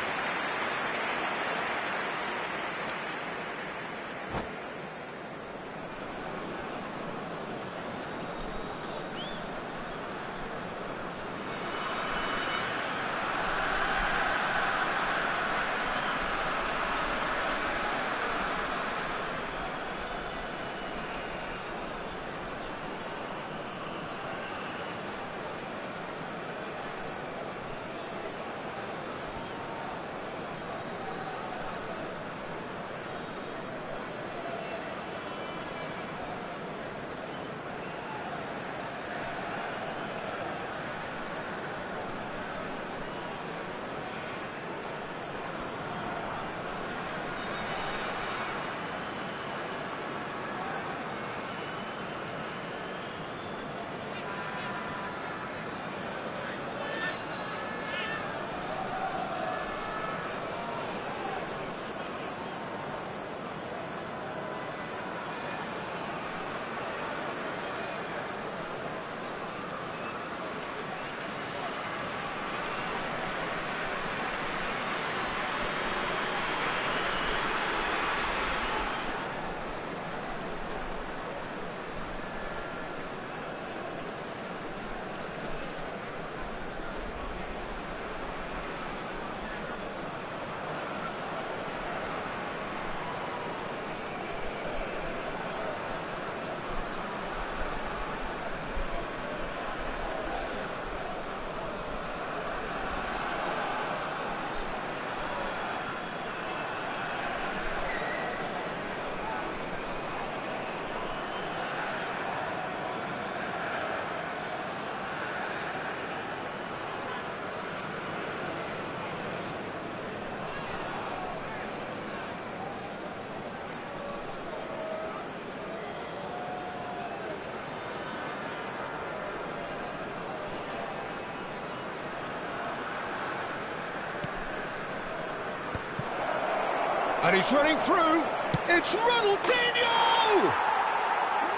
And he's running through. It's Ronaldinho!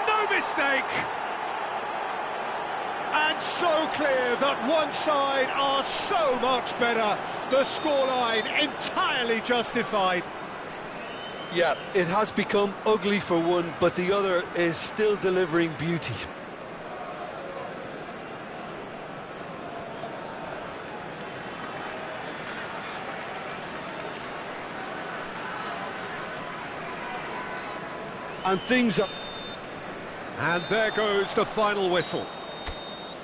No mistake! And so clear that one side are so much better. The scoreline entirely justified. Yeah, it has become ugly for one, but the other is still delivering beauty. And things are... And there goes the final whistle.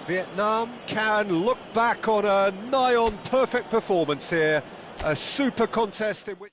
Vietnam can look back on a nigh-on perfect performance here. A super contest in which...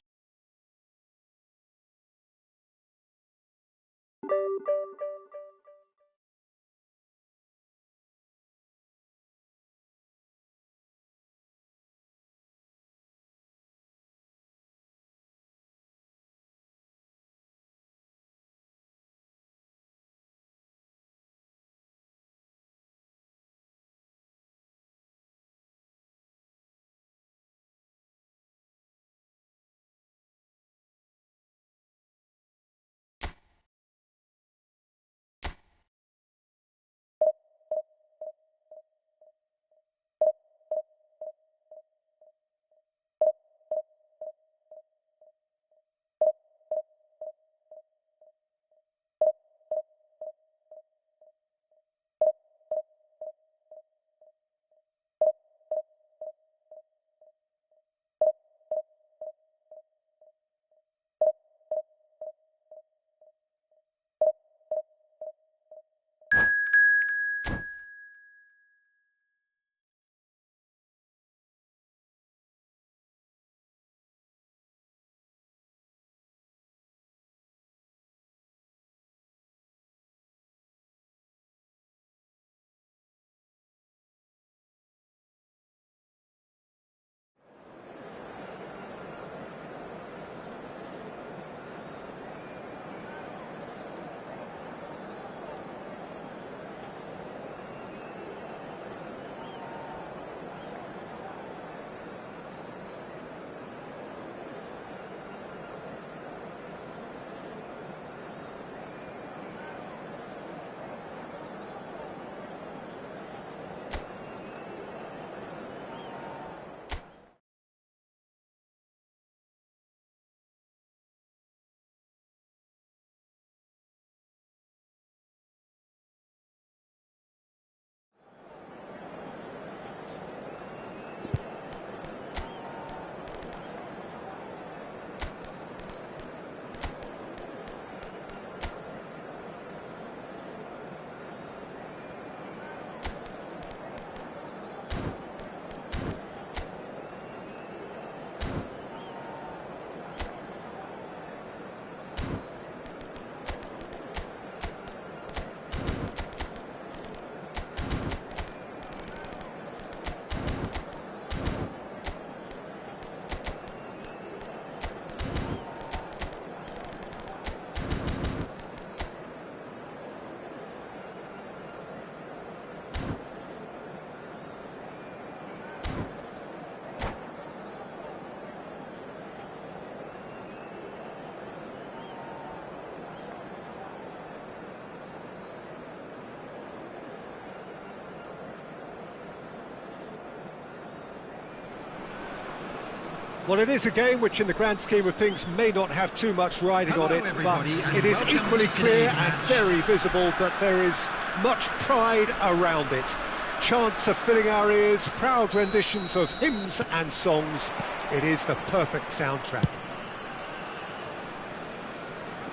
Well, it is a game which, in the grand scheme of things, may not have too much riding on it, but it is equally clear and very visible that there is much pride around it. Chants are filling our ears, proud renditions of hymns and songs. It is the perfect soundtrack.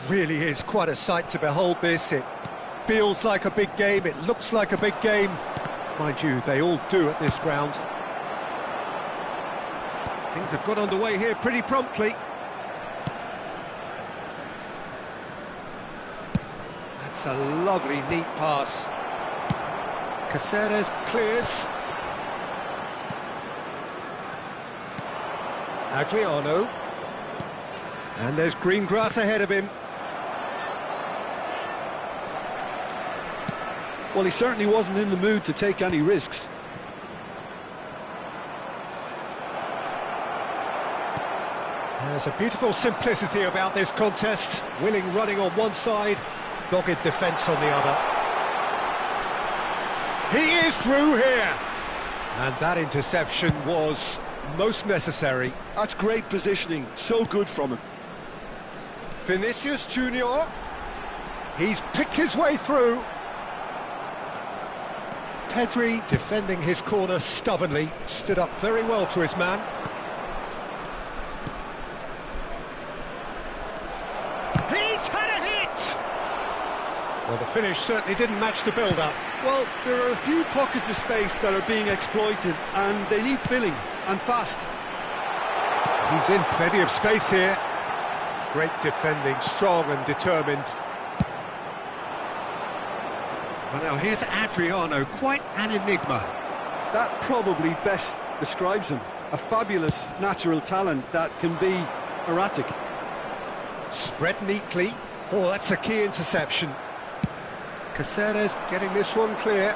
Really is quite a sight to behold this. It feels like a big game, it looks like a big game. Mind you, they all do at this ground. Things have got underway here pretty promptly. That's a lovely, neat pass. Caceres clears. Adriano. And there's green grass ahead of him. Well, he certainly wasn't in the mood to take any risks. There's a beautiful simplicity about this contest. Willing running on one side, dogged defence on the other. He is through here! And that interception was most necessary. That's great positioning, so good from him. Vinicius Junior. He's picked his way through. Pedri defending his corner stubbornly, stood up very well to his man. He's had a hit! Well, the finish certainly didn't match the build-up. Well, there are a few pockets of space that are being exploited, and they need filling, and fast. He's in plenty of space here. Great defending, strong and determined. Well, now here's Adriano, quite an enigma. That probably best describes him. A fabulous natural talent that can be erratic. Spread neatly. Oh, that's a key interception. Caceres getting this one clear.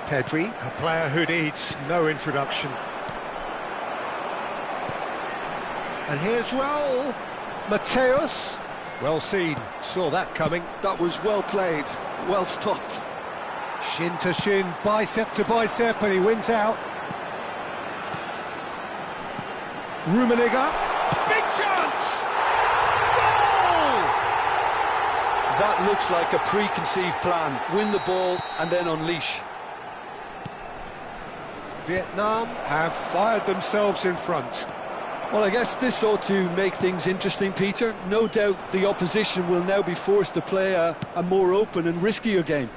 Pedri, a player who needs no introduction. And here's Raul. Mateus. Well seen, saw that coming. That was well played, well stopped. Shin to shin, bicep to bicep, and he wins out. Rummenigge. Big chance! Goal! That looks like a preconceived plan. Win the ball and then unleash. Vietnam have fired themselves in front. Well, I guess this ought to make things interesting, Peter. No doubt the opposition will now be forced to play a more open and riskier game.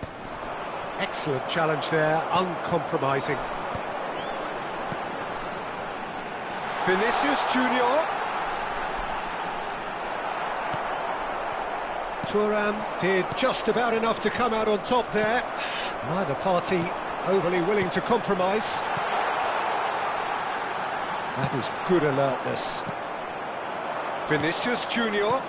Excellent challenge there, uncompromising. Vinicius Junior. Thuram did just about enough to come out on top there. Neither party overly willing to compromise. That is good alertness. Vinicius Junior.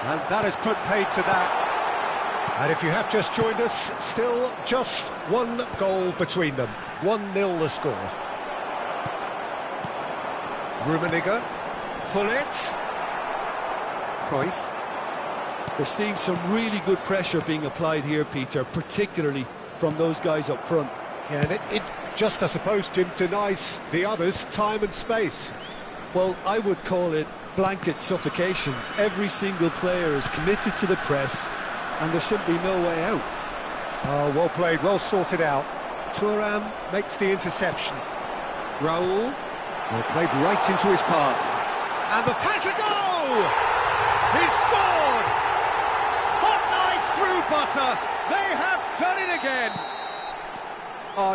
And that has put paid to that. And if you have just joined us, still just one goal between them. 1-0 the score. Rummenigge. Hullet. Cruyff. We're seeing some really good pressure being applied here, Peter, particularly from those guys up front. Yeah, and it just, I suppose, Jim, denies the others time and space. Well, I would call it blanket suffocation. Every single player is committed to the press, and there's simply no way out. Oh, well played, well sorted out. Thuram makes the interception. Raul, well played right into his path. And the has a goal! He's scored! Hot knife through butter. They have done it again.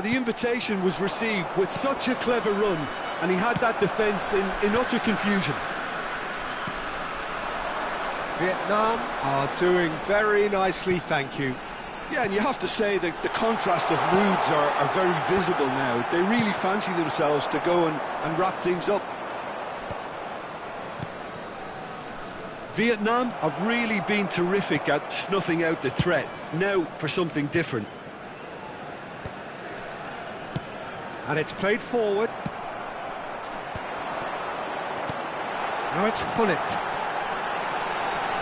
The invitation was received with such a clever run, and he had that defence in utter confusion. Vietnam are doing very nicely, thank you. Yeah, and you have to say that the contrast of moods are very visible now. They really fancy themselves to go and wrap things up. Vietnam have really been terrific at snuffing out the threat. Now for something different. And it's played forward. Now it's Hullet.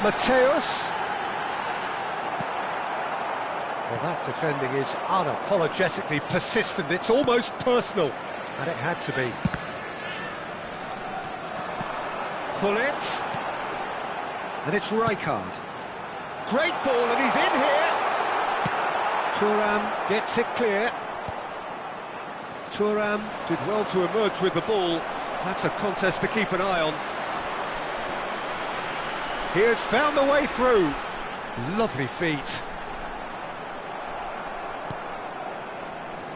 Mateus. Well, that defending is unapologetically persistent. It's almost personal. And it had to be. Hullet. And it's Rijkaard. Great ball, and he's in here. Thuram gets it clear. Thuram did well to emerge with the ball. That's a contest to keep an eye on. He has found the way through. Lovely feet.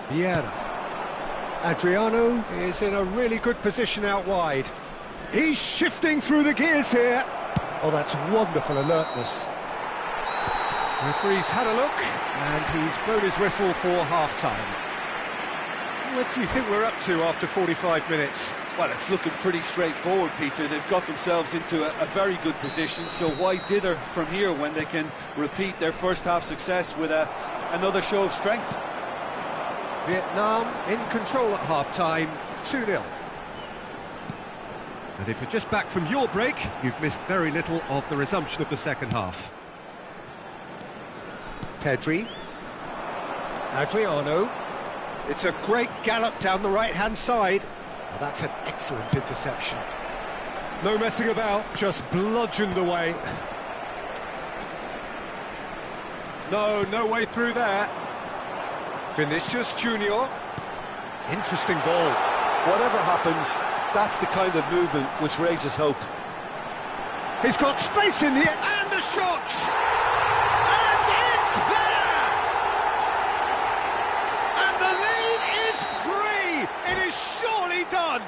Vieira. Adriano is in a really good position out wide. He's shifting through the gears here. Oh, that's wonderful alertness. Referee's had a look, and he's blown his whistle for half-time. What do you think we're up to after 45 minutes? Well, it's looking pretty straightforward, Peter. They've got themselves into a very good position, so why dither from here when they can repeat their first half success with another show of strength? Vietnam in control at half-time, 2-0. And if you're just back from your break, you've missed very little of the resumption of the second half. Pedri. Adriano. It's a great gallop down the right-hand side. Oh, that's an excellent interception. No messing about, just bludgeoned away. No way through there. Vinicius Junior. Interesting ball. Whatever happens, that's the kind of movement which raises hope. He's got space in here, and the shot! And it's there! And the lead is 3! It is surely done!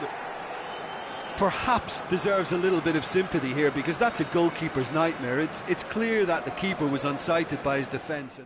Perhaps deserves a little bit of sympathy here, because that's a goalkeeper's nightmare. It's clear that the keeper was unsighted by his defence.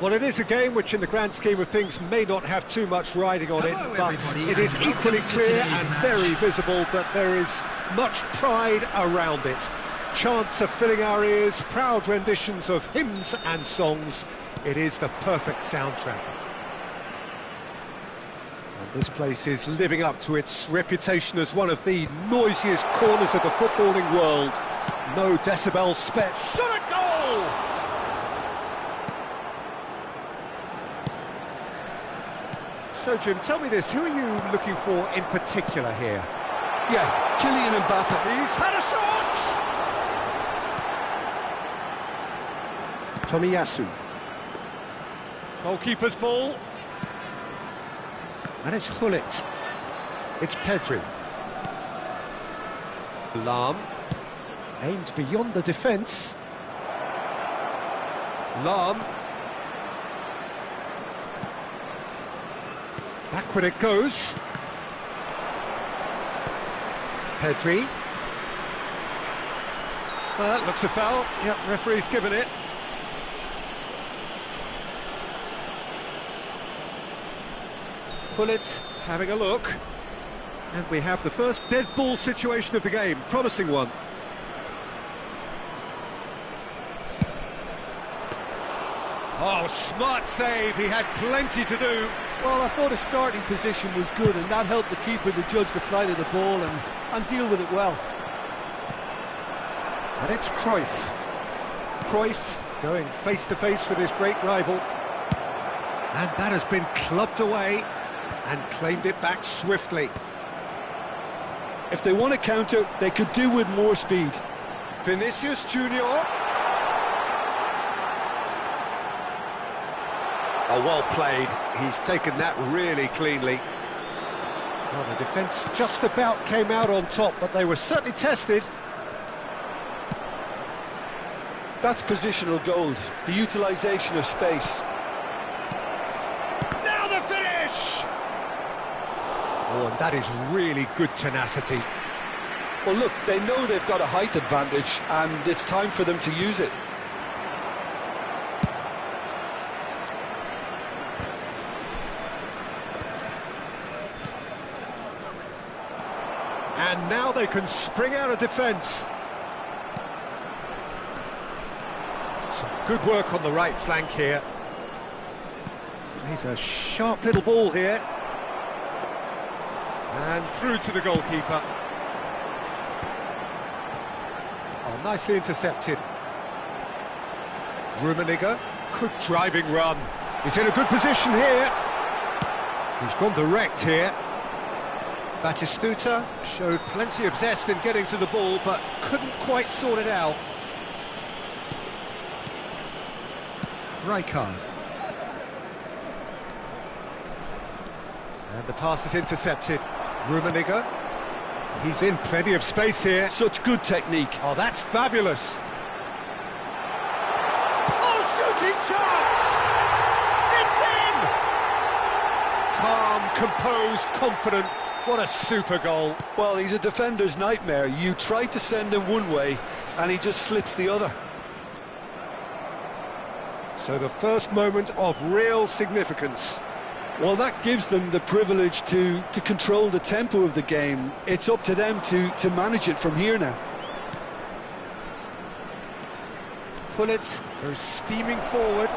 Well, it is a game which, in the grand scheme of things, may not have too much riding on it, but it is equally clear and very visible that there is much pride around it. chants are filling our ears, proud renditions of hymns and songs. It is the perfect soundtrack. And this place is living up to its reputation as one of the noisiest corners of the footballing world. No decibels spared. Shot a goal! So, Jim, tell me this, who are you looking for in particular here? Yeah, Kylian Mbappe. He's had a shot! Tomiyasu. Goalkeeper's ball. And it's Hullet. It's Pedri. Lam. Aimed beyond the defence. Lam. Backward it goes. Pedri. That looks a foul. Yep, referee's given it. Hullet having a look. And we have the first dead ball situation of the game. Promising one. Oh, smart save. He had plenty to do. Well, I thought his starting position was good, and that helped the keeper to judge the flight of the ball and deal with it well. And it's Cruyff. Cruyff going face-to-face with his great rival. And that has been clubbed away and claimed it back swiftly. If they want to counter, they could do with more speed. Vinicius Junior. Oh, well played. He's taken that really cleanly. Well, the defence just about came out on top, but they were certainly tested. That's positional gold, the utilisation of space. Now the finish! Oh, and that is really good tenacity. Well, look, they know they've got a height advantage, and it's time for them to use it. And now they can spring out of defence. Some good work on the right flank here. He's a sharp little ball here. And through to the goalkeeper. Oh, nicely intercepted. Rummenigge, good driving run. He's in a good position here. He's gone direct here. Batistuta showed plenty of zest in getting to the ball, but couldn't quite sort it out. Rijkaard. And the pass is intercepted. Rummenigge. He's in plenty of space here. Such good technique. Oh, that's fabulous. Oh, shooting chance! It's in! Calm, composed, confident. What a super goal. Well, he's a defender's nightmare. You try to send him one way, and he just slips the other. So the first moment of real significance. Well, that gives them the privilege to control the tempo of the game. It's up to them to manage it from here now. Hullet goes steaming forward.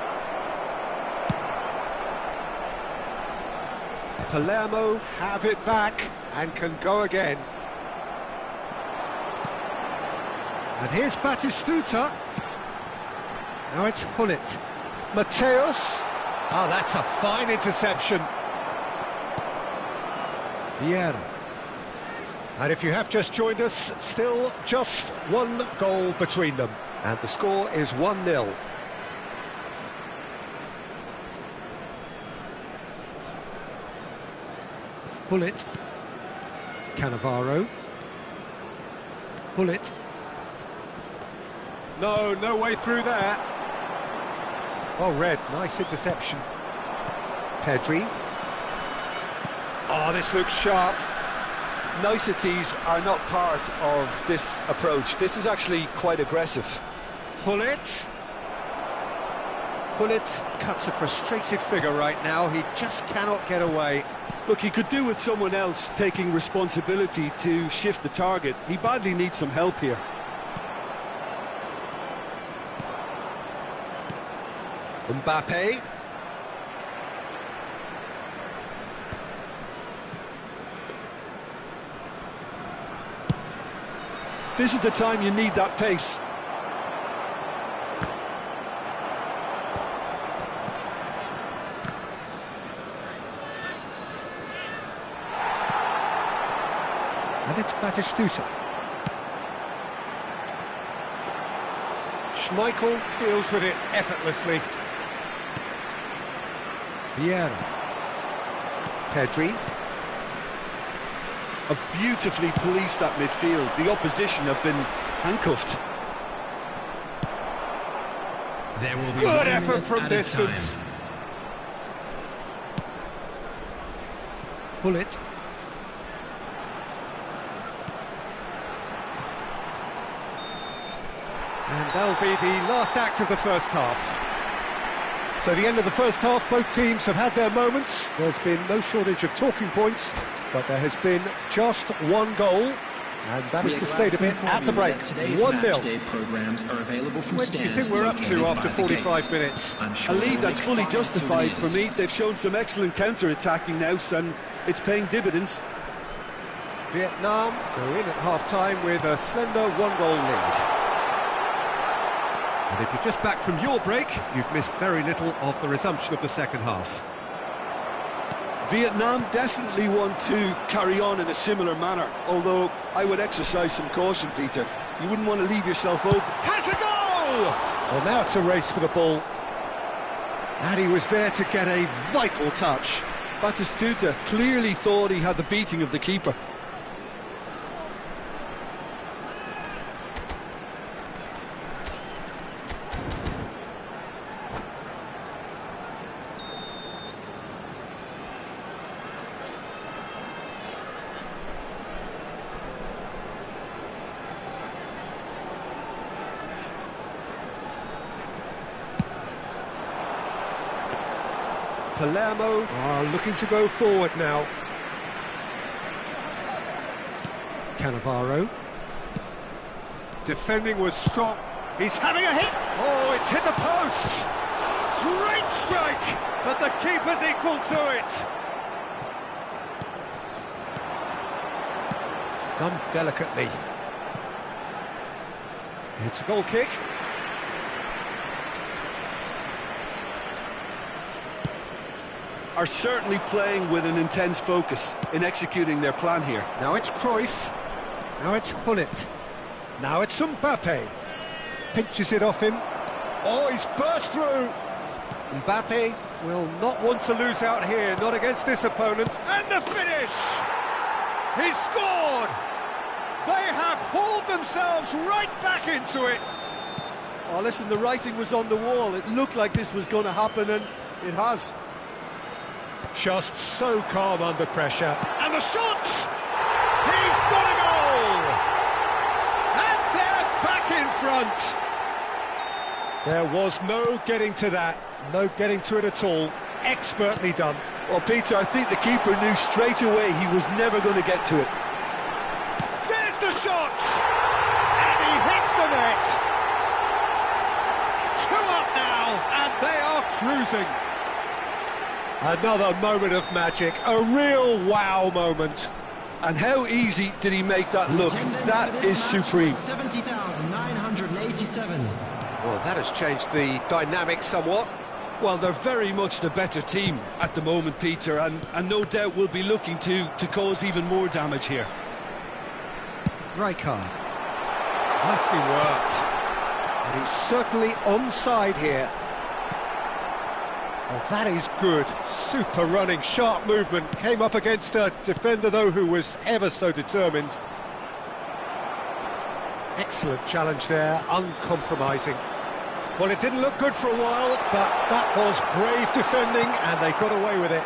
Palermo have it back and can go again. And here's Batistuta. Now it's Hullet. Mateus. Oh, that's a fine interception. Vieira. And if you have just joined us, still just one goal between them. And the score is 1-0. Hullet. Cannavaro. Hullet. No way through there. Oh, Red, nice interception. Pedri. Oh, this looks sharp. Niceties are not part of this approach. This is actually quite aggressive. Hullet. Hullet cuts a frustrated figure right now. He just cannot get away. Look, he could do with someone else taking responsibility to shift the target. He badly needs some help here. Mbappe. This is the time you need that pace. And it's Batistuta. Schmeichel deals with it effortlessly. Vieira. Pedri. Have beautifully policed that midfield. The opposition have been handcuffed. There will be Good 1 effort minute from added distance. time. Pull it. And that'll be the last act of the first half. So the end of the first half, both teams have had their moments. There's been no shortage of talking points, but there has been just one goal, and that is the state of it at the break. 1-0. Programs are available from Where do you think we're up to after 45 minutes? A lead that's fully justified for me. They've shown some excellent counter-attacking now, and it's paying dividends. Vietnam go in at half-time with a slender one-goal lead. And if you're just back from your break, you've missed very little of the resumption of the second half. Vietnam definitely want to carry on in a similar manner, although I would exercise some caution, Peter. You wouldn't want to leave yourself open. Has a goal! Well, now it's a race for the ball. And he was there to get a vital touch. Batistuta clearly thought he had the beating of the keeper. Palermo are looking to go forward now. Cannavaro. Defending was strong. He's having a hit. Oh, it's hit the post. Great strike, but the keeper's equal to it. Done delicately. It's a goal kick. Are certainly playing with an intense focus in executing their plan here. Now it's Cruyff. Now it's Hullet. Now it's Mbappe. Pinches it off him. Oh, he's burst through. Mbappe will not want to lose out here, not against this opponent. And the finish! He's scored! They have hauled themselves right back into it. Oh, listen, the writing was on the wall. It looked like this was going to happen, and it has. Just so calm under pressure. And the shot! He's got a goal! And they're back in front! There was no getting to that, no getting to it at all. Expertly done. Well, Peter, I think the keeper knew straight away he was never going to get to it. There's the shot! And he hits the net! 2 up now, and they are cruising. Another moment of magic, a real wow moment. And how easy did he make that look? That is supreme. 70,987. Well, that has changed the dynamic somewhat. Well, they're very much the better team at the moment, Peter, and no doubt will be looking to cause even more damage here. Rijkaard. Nicely worked. And he's certainly onside here. Well, that is good. Super running, sharp movement. Came up against a defender, though, who was ever so determined. Excellent challenge there, uncompromising. Well, it didn't look good for a while, but that was brave defending, and they got away with it.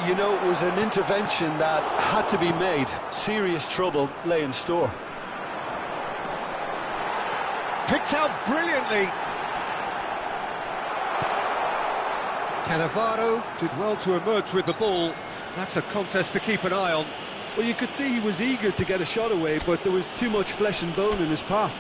You know, it was an intervention that had to be made. Serious trouble lay in store. Picked out brilliantly. Cannavaro did well to emerge with the ball. That's a contest to keep an eye on. Well, you could see he was eager to get a shot away, but there was too much flesh and bone in his path.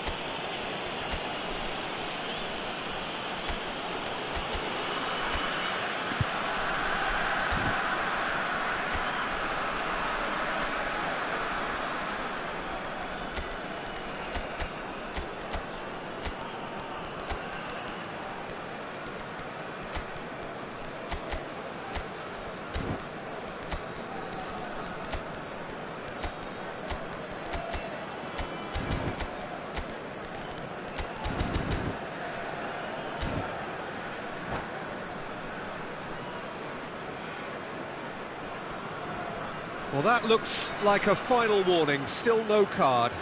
Well, that looks like a final warning. Still no card.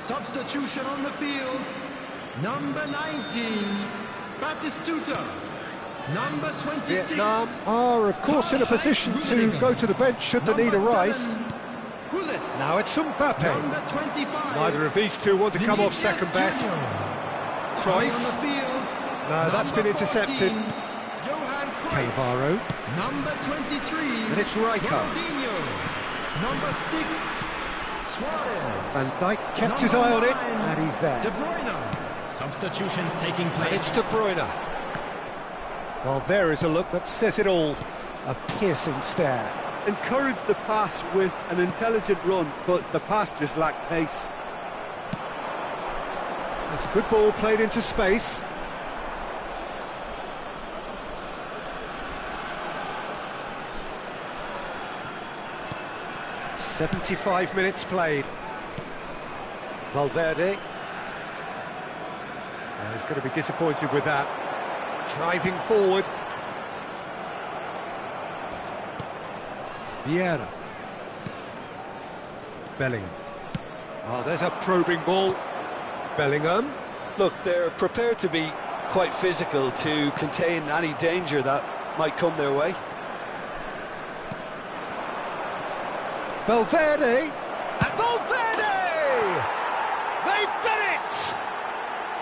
Substitution on the field. Number 19, Batistuta. Number 26. Vietnam are, of course, in a position to go to the bench should the need arise. Now it's Mbappe. Number 25. Neither of these two want to come off second best. Cruyff. On the field. No, that's been intercepted. Johan Cruyff. Cannavaro. Number 23. And it's Rijkaard. Ronaldinho. Number 6, Suarez. Van Dijk kept his eye on it, and he's De there. Bruyne. Substitutions taking place. And it's De Bruyne. Well, there is a look that says it all. A piercing stare. Encouraged the pass with an intelligent run, but the pass just lacked pace. It's a good ball played into space. "75 minutes played. Valverde. Oh, he's going to be disappointed with that. Driving forward. Vieira. Bellingham. Oh, there's a probing ball. Bellingham. Look, they're prepared to be quite physical to contain any danger that might come their way. Valverde. And Valverde! They've done it!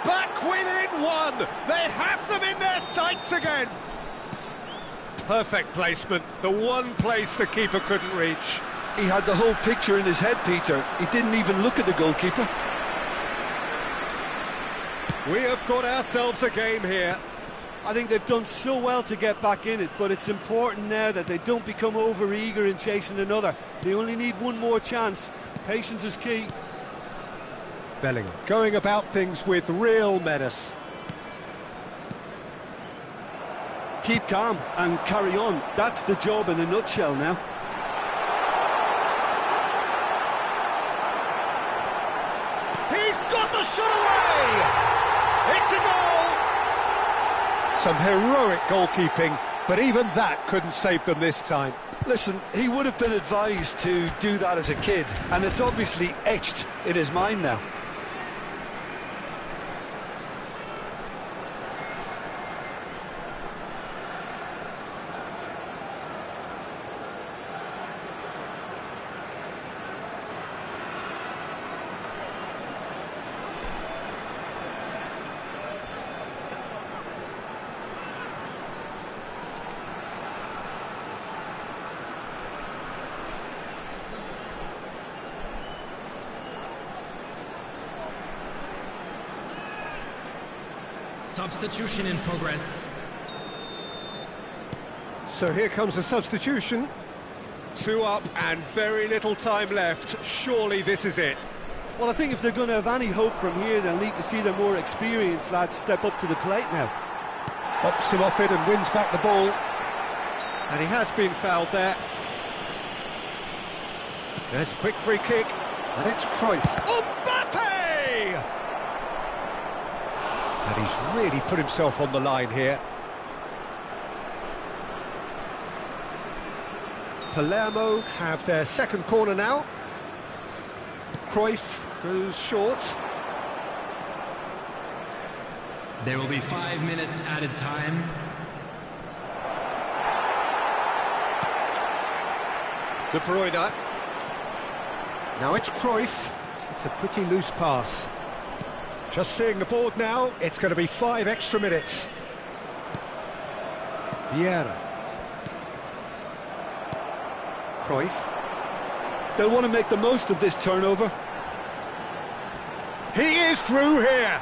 Back within one. They have them in their sights again. Perfect placement. The one place the keeper couldn't reach. He had the whole picture in his head, Peter. He didn't even look at the goalkeeper. We have got ourselves a game here. I think they've done so well to get back in it, but it's important now that they don't become over-eager in chasing another. They only need one more chance. Patience is key. Bellingham going about things with real menace. Keep calm and carry on. That's the job in a nutshell now. He's got the shot away! It's a goal! Some heroic goalkeeping, but even that couldn't save them this time. Listen, he would have been advised to do that as a kid, and it's obviously etched in his mind now. Substitution in progress. So here comes a substitution. 2 up and very little time left. Surely this is it. Well, I think if they're going to have any hope from here, they'll need to see the more experienced lads step up to the plate now. Pops him off it and wins back the ball. And he has been fouled there. There's a quick free kick. And it's Cruyff. Mbappe! And he's really put himself on the line here. Palermo have their second corner now. Cruyff goes short. There will be 5 minutes added time. De Bruyne. Now it's Cruyff. It's a pretty loose pass. Just seeing the board now, it's going to be 5 extra minutes. Vieira. Cruyff. They'll want to make the most of this turnover. He is through here.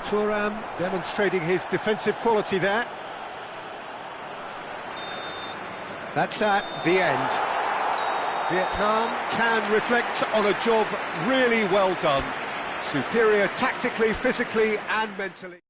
Thuram demonstrating his defensive quality there. That's that, the end. Vietnam can reflect on a job really well done. Superior tactically, physically and mentally.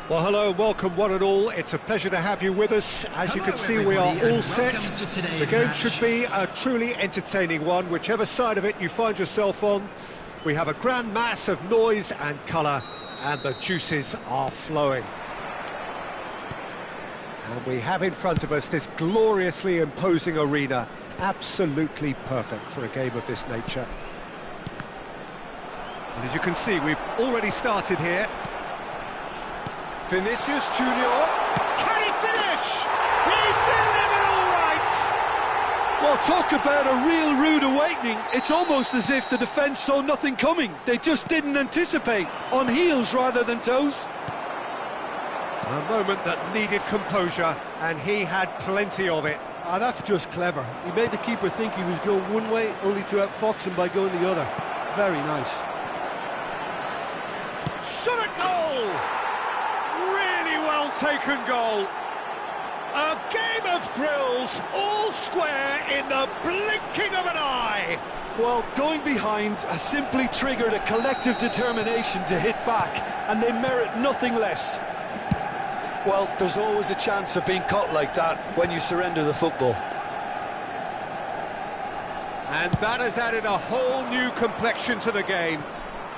Well, hello and welcome one and all. It's a pleasure to have you with us. As you can see, we are all set. The game should be a truly entertaining one, whichever side of it you find yourself on. We have a grand mass of noise and colour, and the juices are flowing. And we have in front of us this gloriously imposing arena, absolutely perfect for a game of this nature. And as you can see, we've already started here. Vinicius Junior, can he finish? He's delivered all right! Well, talk about a real rude awakening. It's almost as if the defence saw nothing coming. They just didn't anticipate, on heels rather than toes. A moment that needed composure, and he had plenty of it. Ah, that's just clever. He made the keeper think he was going one way, only to outfox him by going the other. Very nice. Shot at goal! Really well taken goal. A game of thrills, all square in the blinking of an eye. Well, going behind has simply triggered a collective determination to hit back, and they merit nothing less. Well, there's always a chance of being caught like that when you surrender the football. And that has added a whole new complexion to the game.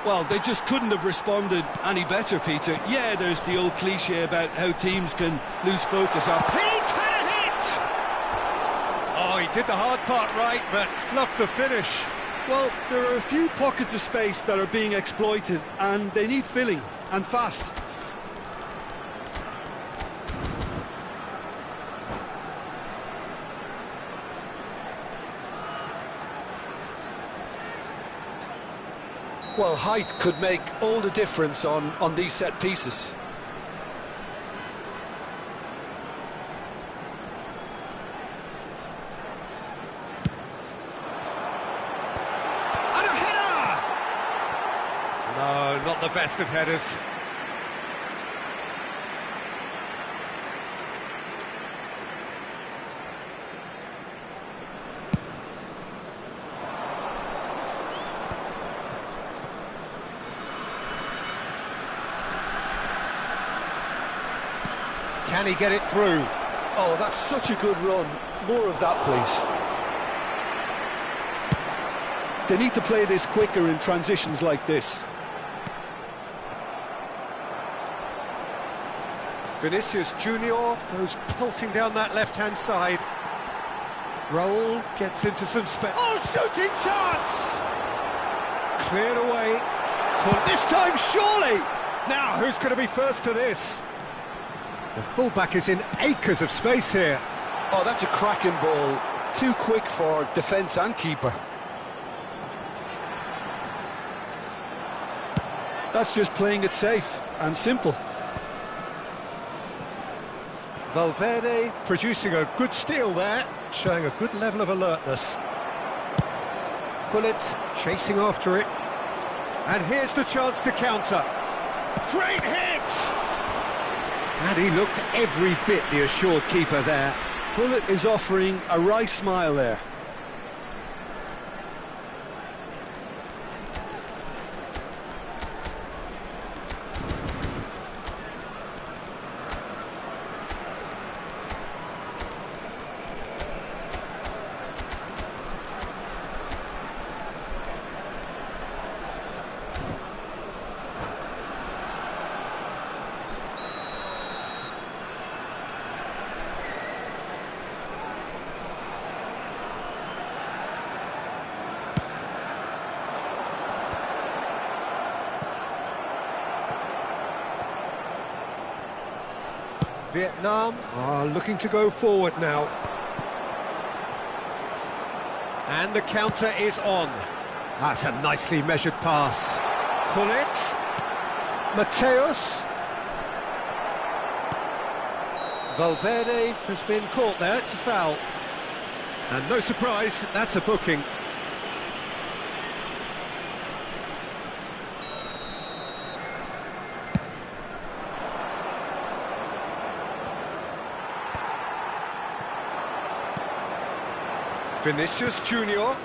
Well, they just couldn't have responded any better, Peter. Yeah, there's the old cliche about how teams can lose focus after... He's had a hit! Oh, he did the hard part right, but fluffed the finish. Well, there are a few pockets of space that are being exploited, and they need filling, and fast. Well, height could make all the difference on these set pieces. And a header! No, not the best of headers. Can he get it through? Oh, that's such a good run. More of that, please. They need to play this quicker in transitions like this. Vinicius Junior goes pelting down that left-hand side. Raul gets into some space. Oh, shooting chance! Cleared away. Well, this time, surely! Now, who's going to be first to this? The fullback is in acres of space here. Oh, that's a cracking ball. Too quick for defence and keeper. That's just playing it safe and simple. Valverde producing a good steal there, showing a good level of alertness. Gullit chasing after it. And here's the chance to counter. Great hit! And he looked every bit the assured keeper there. Gullit is offering a wry smile there. Vietnam are looking to go forward now. And the counter is on. That's a nicely measured pass. Gullit. Mateus. Valverde has been caught there, it's a foul. And no surprise, that's a booking. Vinicius Junior.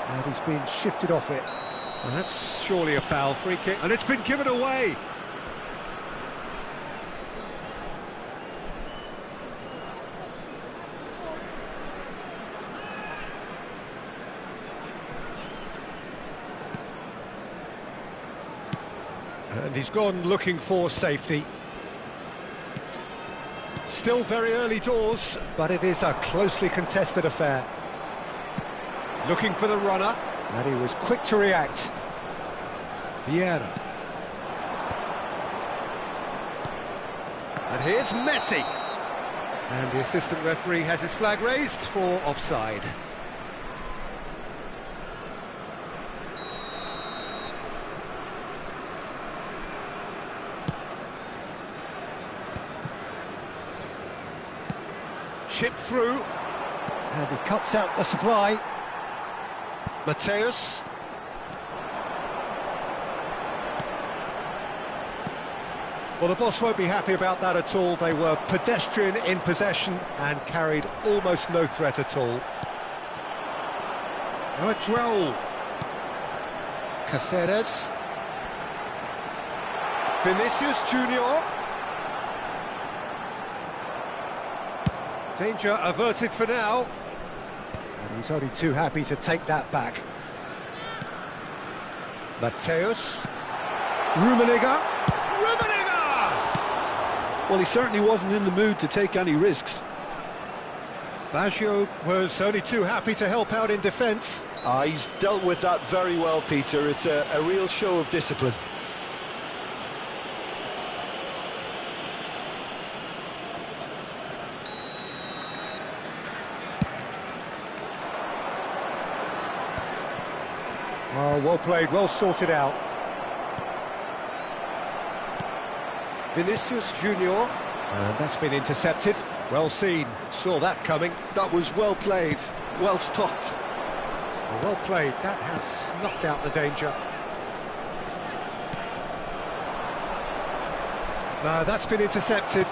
And he's been shifted off it. Well, that's surely a foul, free kick, and it's been given away. And he's gone looking for safety. Still very early doors, but it is a closely contested affair. Looking for the runner, and he was quick to react. Vieira. And here's Messi. And the assistant referee has his flag raised for offside. Chip through, and he cuts out the supply. Mateus. Well, the boss won't be happy about that at all. They were pedestrian in possession and carried almost no threat at all. Now it's Raul. Caceres. Vinicius Junior. Danger averted for now. And he's only too happy to take that back. Mateus. Rummenigge. Well, he certainly wasn't in the mood to take any risks. Baggio was only too happy to help out in defence. He's dealt with that very well, Peter. It's a real show of discipline. Oh, well played, well sorted out. Vinicius Junior, and that's been intercepted. Well seen, saw that coming. That was well played, well stopped. Well played, that has snuffed out the danger. That's been intercepted.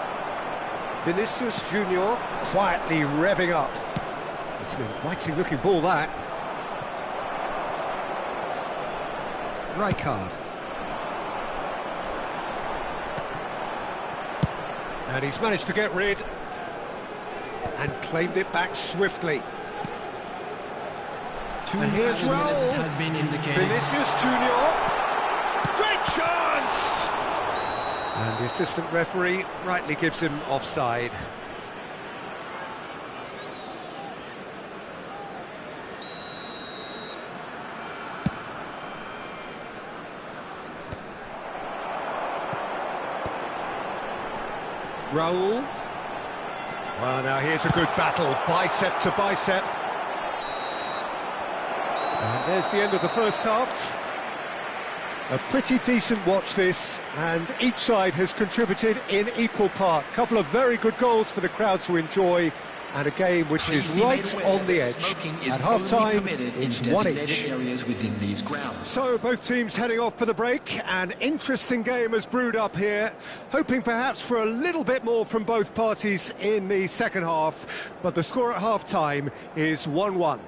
Vinicius Junior quietly revving up. It's an inviting looking ball, that. Rijkaard. And he's managed to get rid and claimed it back swiftly. And here's Raul. Has been indicated. Vinicius Junior. Great chance! And the assistant referee rightly gives him offside. Raul. Well, now here's a good battle, bicep to bicep. And there's the end of the first half. A pretty decent watch this, and each side has contributed in equal part. A couple of very good goals for the crowd to enjoy, and a game which is right on the edge. At half-time, it's 1-1. So both teams heading off for the break. An interesting game has brewed up here, hoping perhaps for a little bit more from both parties in the second half, but the score at half-time is 1-1.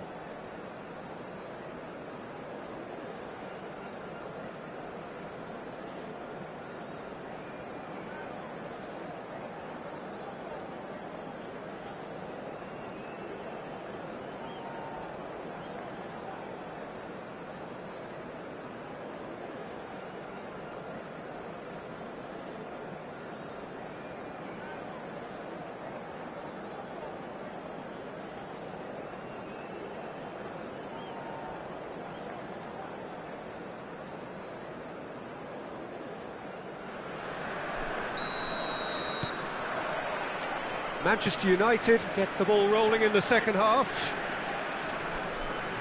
Manchester United get the ball rolling in the second half.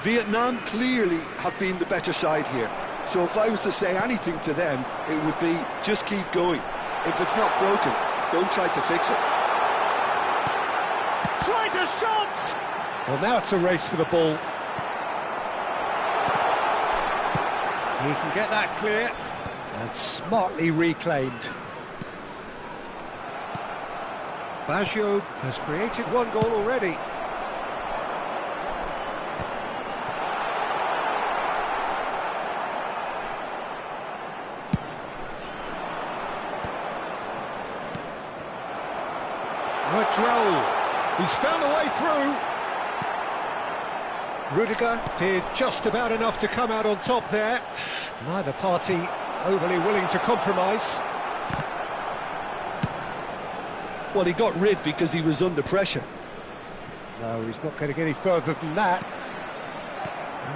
Vietnam clearly have been the better side here. So if I was to say anything to them, it would be just keep going. If it's not broken, don't try to fix it. Tries a shot! Well, now it's a race for the ball. He can get that clear and smartly reclaimed. Baggio has created one goal already. That's Raul. He's found a way through. Rudiger did just about enough to come out on top there. Neither party overly willing to compromise. Well, he got rid because he was under pressure. No, he's not going to get any further than that.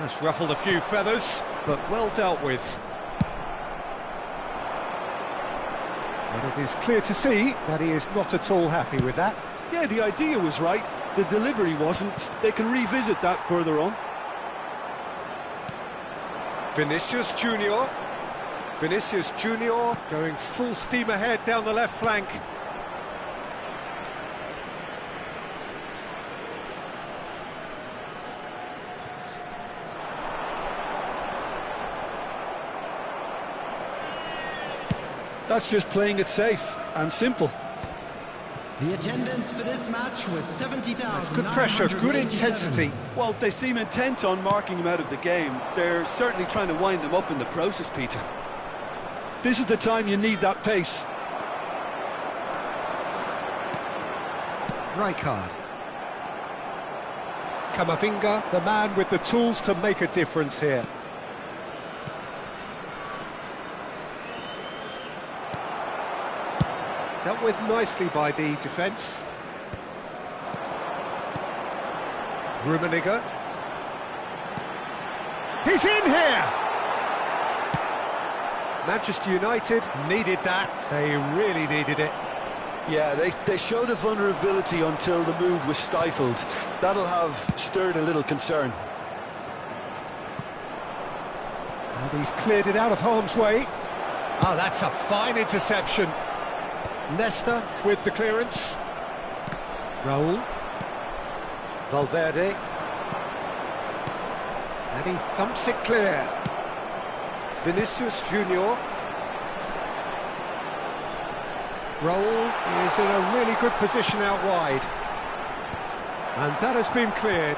That's ruffled a few feathers, but well dealt with. And it is clear to see that he is not at all happy with that. Yeah, the idea was right, the delivery wasn't. They can revisit that further on. Vinicius Junior. Vinicius Junior going full steam ahead down the left flank. That's just playing it safe and simple. The attendance for this match was 70,000. Good pressure, good intensity. Well, they seem intent on marking him out of the game. They're certainly trying to wind him up in the process, Peter. This is the time you need that pace. Rijkaard. Camavinga, the man with the tools to make a difference here. Dealt with nicely by the defence. Rummenigge. He's in here! Manchester United needed that. They really needed it. Yeah, they showed a vulnerability until the move was stifled. That'll have stirred a little concern. And he's cleared it out of harm's way. Oh, that's a fine interception. Nesta with the clearance. Raul. Valverde. And he thumps it clear. Vinicius Junior. Raul is in a really good position out wide. And that has been cleared.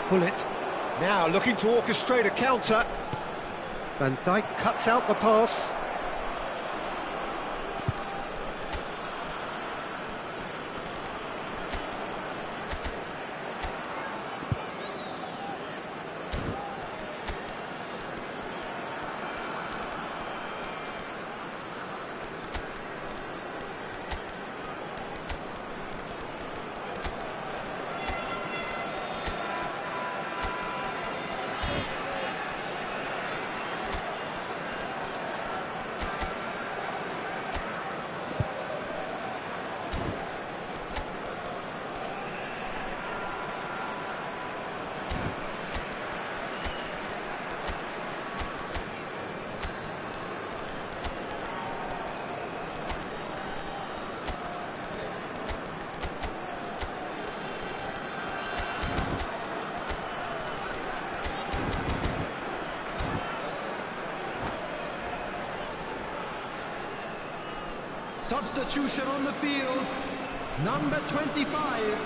Gullit. Now looking to orchestrate a counter. Van Dijk cuts out the pass. Substitution on the field, number 25,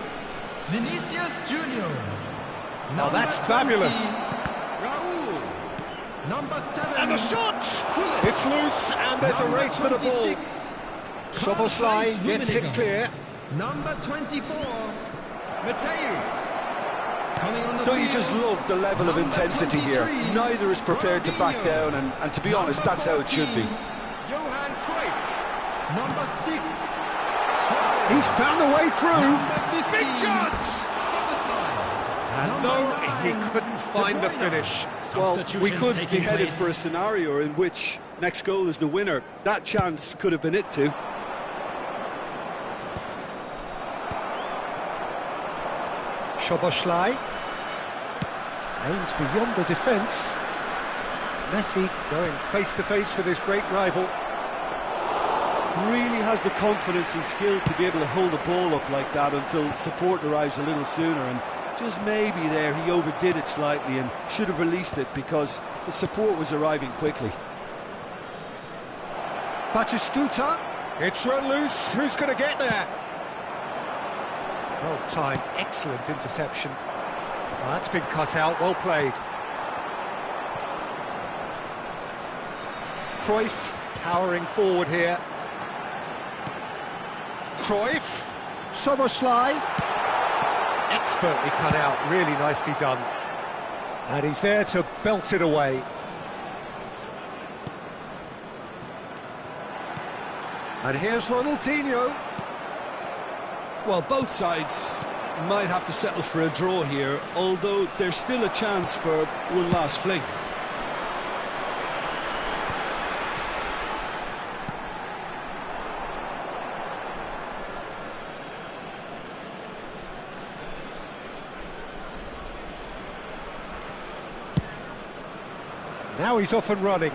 Vinicius Junior. Now that's fabulous. Raul. Number 7. And the shot! It's loose and there's a race for the ball. Szoboszlai gets it clear. Number 24, Mateus. Don't you just love the level of intensity here? Neither is prepared to back down, and to be honest, that's how it should be. Number 6. He's found a way through. Big chance! And no, he couldn't find the finish. Well, we could be headed for a scenario in which next goal is the winner. That chance could have been it too. Szoboszlai aims beyond the defence. Messi going face-to-face with his great rival. Really has the confidence and skill to be able to hold the ball up like that until support arrives a little sooner, and just maybe there he overdid it slightly and should have released it because the support was arriving quickly. Batistuta, it's run loose, who's going to get there? Well timed, excellent interception. Well, that's been cut out, well played. Cruyff powering forward here. Cruyff, Soboslai, expertly cut out, really nicely done. And he's there to belt it away. And here's Ronaldinho. Well, both sides might have to settle for a draw here, although there's still a chance for one last fling. Now he's off and running.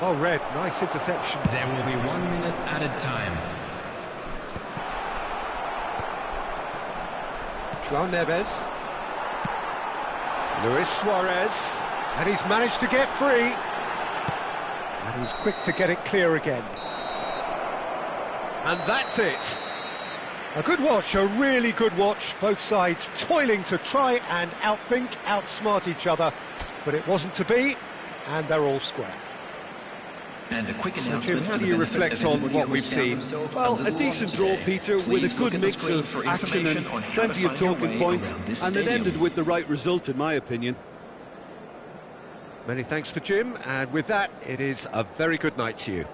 Oh, Red, nice interception. There will be 1 minute added time. João Neves. Luis Suarez. And he's managed to get free. And he's quick to get it clear again. And that's it. A good watch, a really good watch. Both sides toiling to try and outthink, outsmart each other. But it wasn't to be, and they're all square. And a quick So, Jim, how do you reflect on what we've seen? Well, a decent draw, Peter, with a good mix of action and plenty of talking points, and it ended with the right result, in my opinion. Many thanks to Jim, and with that, it is a very good night to you.